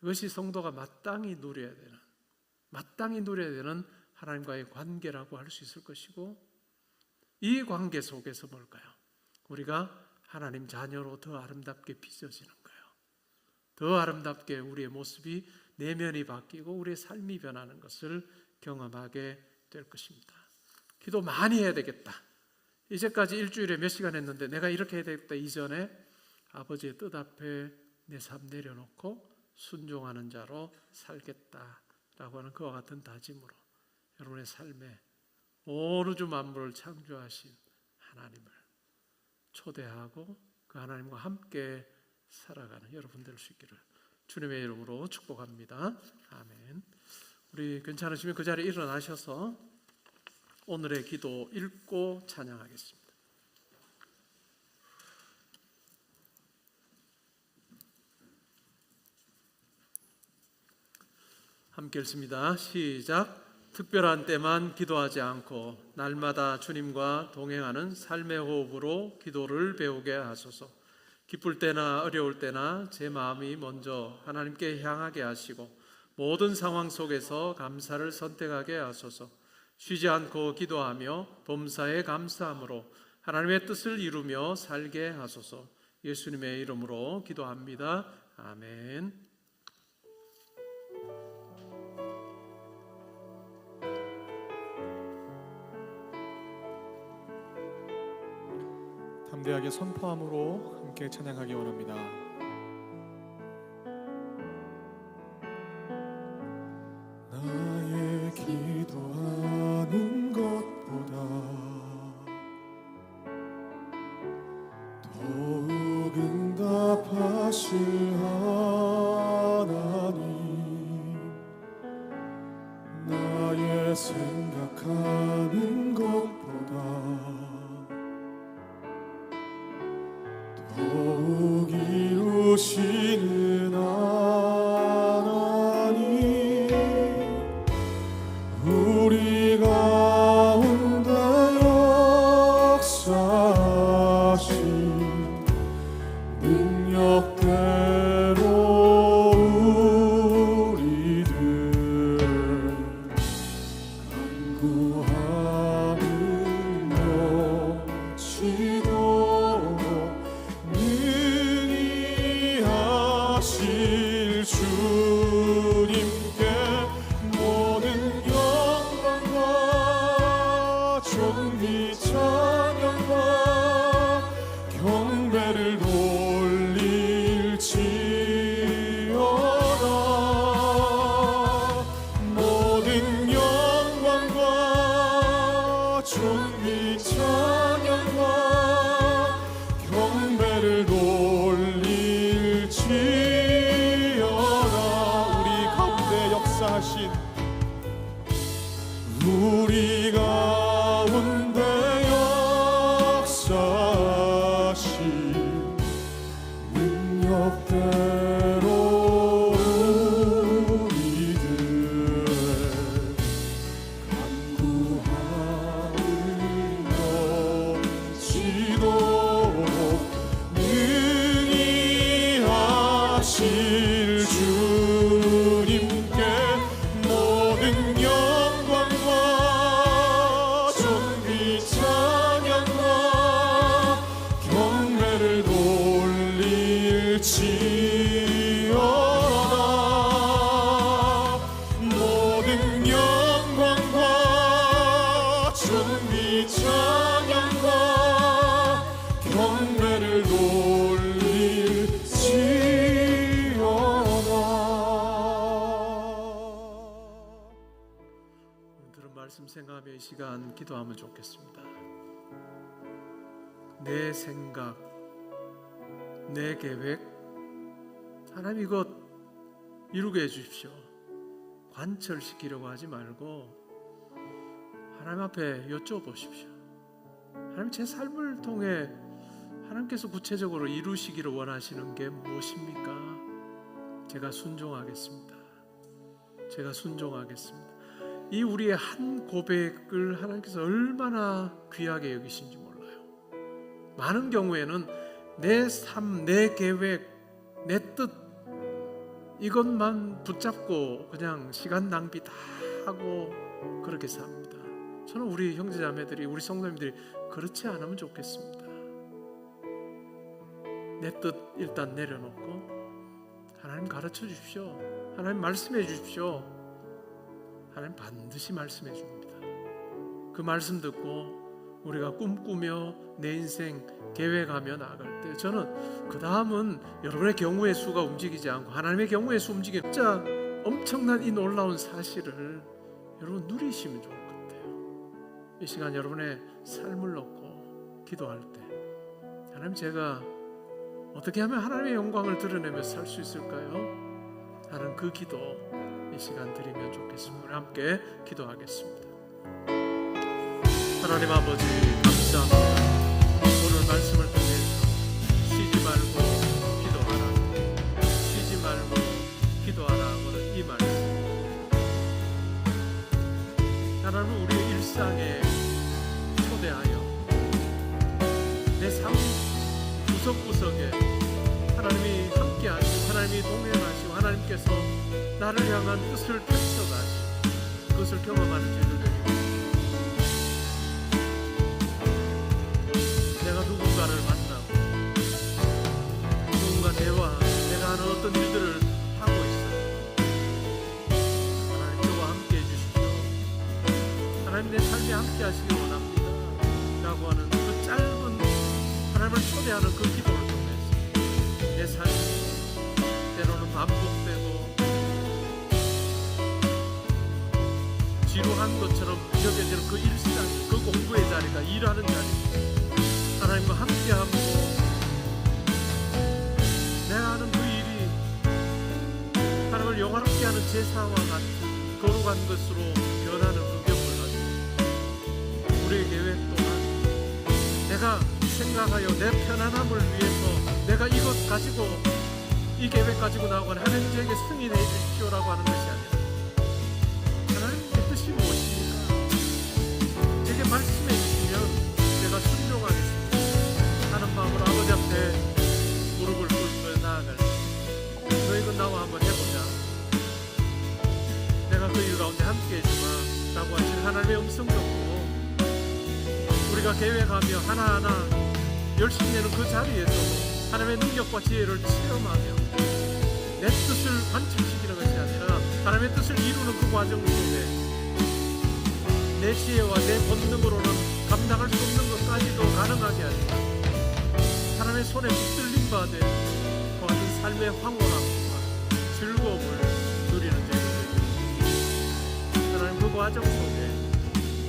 S5: 그것이 성도가 마땅히 누려야 되는 하나님과의 관계라고 할 수 있을 것이고 이 관계 속에서 뭘까요? 우리가 하나님 자녀로 더 아름답게 빚어지는 거예요. 더 아름답게 우리의 모습이 내면이 바뀌고 우리의 삶이 변하는 것을 경험하게 될 것입니다. 기도 많이 해야 되겠다. 이제까지 일주일에 몇 시간 했는데 내가 이렇게 해야 되겠다. 이전에 아버지의 뜻 앞에 내 삶 내려놓고 순종하는 자로 살겠다라고 하는 그와 같은 다짐으로 여러분의 삶에 온 우주 만물을 창조하신 하나님을 초대하고 그 하나님과 함께 살아가는 여러분 될 수 있기를 주님의 이름으로 축복합니다. 아멘. 우리 괜찮으시면 그 자리에 일어나셔서 오늘의 기도 읽고 찬양하겠습니다. 함께 읽습니다. 시작. 특별한 때만 기도하지 않고 날마다 주님과 동행하는 삶의 호흡으로 기도를 배우게 하소서. 기쁠 때나 어려울 때나 제 마음이 먼저 하나님께 향하게 하시고 모든 상황 속에서 감사를 선택하게 하소서. 쉬지 않고 기도하며 범사에 감사함으로 하나님의 뜻을 이루며 살게 하소서. 예수님의 이름으로 기도합니다. 아멘.
S1: 담대하게 선포함으로 함께 찬양하기 원합니다.
S2: 나의 기도하는 것보다 더욱 응답하실 생각하는 것보다 더욱 이루시는 하나님, 우리 가운데 역사하신 능력대로 우리들을 간구하는 넘치도록 능히 하실 주님께 모든 영광과 존귀 찬양과 경배를 돌릴지어다. 모든 영광과 존귀 찬양과 경배를 돌릴지어다. 우리 가운데 역사하신, 우리 가운데 역사하신 능력대로 우리들 간구하는 넘치도록 능히 하실 주님께 모든 영광과 존귀 찬양과 경배를 돌릴지어다. 모든 영광과 존귀 찬양과 경배를 돌릴지어다. 들은 말씀 생각하며 이 시간 기도하면 좋겠습니다. 내 생각, 내 계획, 하나님 이것 이루게 해주십시오. 관철시키려고 하지 말고 하나님 앞에 여쭤보십시오. 하나님, 제 삶을 통해 하나님께서 구체적으로 이루시기를 원하시는 게 무엇입니까? 제가 순종하겠습니다. 제가 순종하겠습니다. 이 우리의 한 고백을 하나님께서 얼마나 귀하게 여기신지 몰라요. 많은 경우에는 내 삶, 내 계획, 내 뜻, 이것만 붙잡고 그냥 시간 낭비 다 하고 그렇게 삽니다. 저는 우리 형제자매들이, 우리 성도님들이 그렇지 않으면 좋겠습니다. 내 뜻 일단 내려놓고 하나님 가르쳐 주십시오. 하나님 말씀해 주십시오. 하나님 반드시 말씀해 줍니다. 그 말씀 듣고 우리가 꿈꾸며 내 인생 계획하며 나아갈 때, 저는 그 다음은 여러분의 경우의 수가 움직이지 않고 하나님의 경우의 수 움직이는 진짜 엄청난 이 놀라운 사실을 여러분 누리시면 좋을 것 같아요. 이 시간 여러분의 삶을 놓고 기도할 때, 하나님, 제가 어떻게 하면 하나님의 영광을 드러내며 살 수 있을까요? 하는 그 기도 이 시간 드리면 좋겠습니다. 우리 함께 기도하겠습니다. 하나님 아버지, 감사합니다. 오늘 말씀을 통해서 쉬지 말고 기도하라, 쉬지 말고 기도하라 하는 이 말씀, 하나님 우리의 일상에 초대하여 내 삶 구석구석에 하나님이 함께하시고 하나님이 동행하시고 하나님께서 나를 향한 뜻을 펼쳐가시고 그것을 경험하는 죄를 드립니다. 내가 누군가를 만나고 누군가 대화, 내가 하는 어떤 일들을 하고 있어요. 하나님, 저와 함께 해주십시오. 하나님, 내 삶에 함께 하시기 원합니다 라고 하는 그 짧은 하나님을 초대하는 그 기도를 통해서 내 삶이 때로는 반복되고 지루한 것처럼 여겨지는 그 일상, 그 공부의 자리가 일하는 자리, 하나님과 함께하고 내가 하는 그 일이 하나님을 영화롭게 하는 제사와 같은 거룩한 것으로 변하는 그 우리의 계획 또한 내가 생각하여 내 편안함을 위해서 내가 이것 가지고 이 계획 가지고 나오거나 하나님에게 승인해 주십시오라고 하는 것이 아니라 하나님의 뜻이 무엇입니까? 제게 말씀해 주시면 제가 순종하겠습니다 하는 마음으로 아버지 앞에 무릎을 꿇고 나아갈 때 너희 그 나와 한번 해보자, 내가 그 일 가운데 함께 해주마 라고 하신 하나님의 음성 듣고 우리가 계획하며 하나하나 열심히 내는 그 자리에서 하나님의 능력과 지혜를 체험하며 내 뜻을 관철시키는 것이 아니라 하나님의 뜻을 이루는 그 과정 속에 내 지혜와 내 본능으로는 감당할 수 없는 것까지도 가능하게 하시고 하나님의 손에 붙들림 받은 그 같은 삶의 황홀함과 즐거움을 누리는 저희들, 하나님 그 과정 속에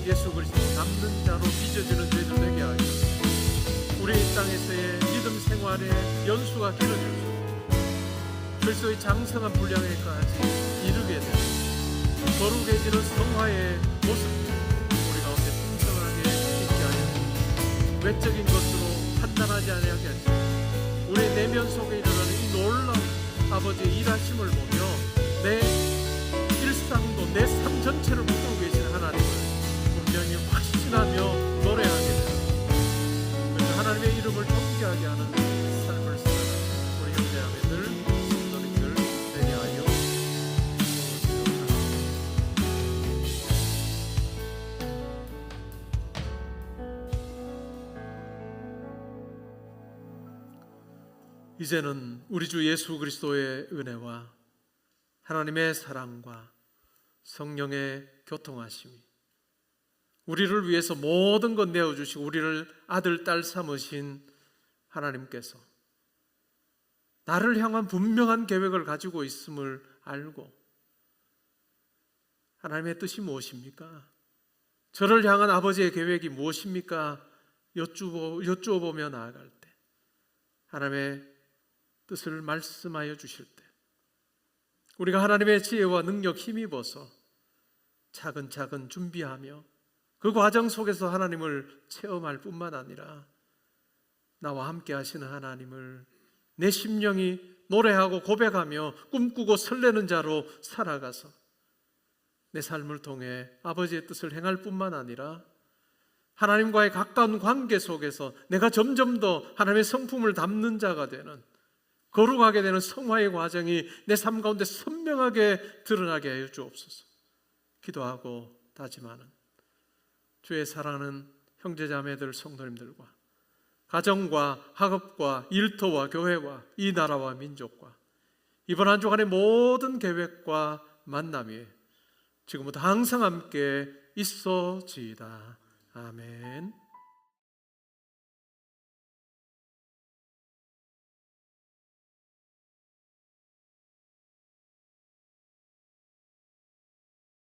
S2: 예수 그리스도 닮는 자로 빚어지는 저희들 되게 하시고 우리 이 땅에서의 믿음 생활의 연수가 길어질수록 그리스도의 장성한 분량에까지 이르게 되는 거룩해지는 성화의 모습 우리 가운데 풍성하게 있게 하여 외적인 것으로 판단하지 아니하게 하시고 우리의 내면 속에 일어나는 이 놀라운 아버지의 일하심을 보며 내 일상도 내 삶 전체를 묶고 계신 하나님을 분명히 확신하며 노래하게 되는 그래서 하나님의 이름을 존귀하게 하는 삶을 살아가는 우리 형제자매들 성도님들 되게 하여 주옵소서. 이제는 우리 주 예수 그리스도의 은혜와 하나님의 사랑과 성령의 교통하심이 우리를 위해서 모든 것 내어주시고 우리를 아들, 딸 삼으신 하나님께서 나를 향한 분명한 계획을 가지고 있음을 알고 하나님의 뜻이 무엇입니까? 저를 향한 아버지의 계획이 무엇입니까? 여쭈어 보며 나아갈 때 하나님의 뜻을 말씀하여 주실 때 우리가 하나님의 지혜와 능력 힘입어서 차근차근 준비하며 그 과정 속에서 하나님을 체험할 뿐만 아니라 나와 함께 하시는 하나님을 내 심령이 노래하고 고백하며 꿈꾸고 설레는 자로 살아가서 내 삶을 통해 아버지의 뜻을 행할 뿐만 아니라 하나님과의 가까운 관계 속에서 내가 점점 더 하나님의 성품을 담는 자가 되는 거룩하게 되는 성화의 과정이 내 삶 가운데 선명하게 드러나게 하여 주옵소서. 기도하고 다짐하는 주의 사랑하는 형제자매들 성도님들과 가정과 학업과 일터와 교회와 이 나라와 민족과 이번 한 주간의 모든 계획과 만남이 지금부터 항상 함께 있어지이다. 아멘.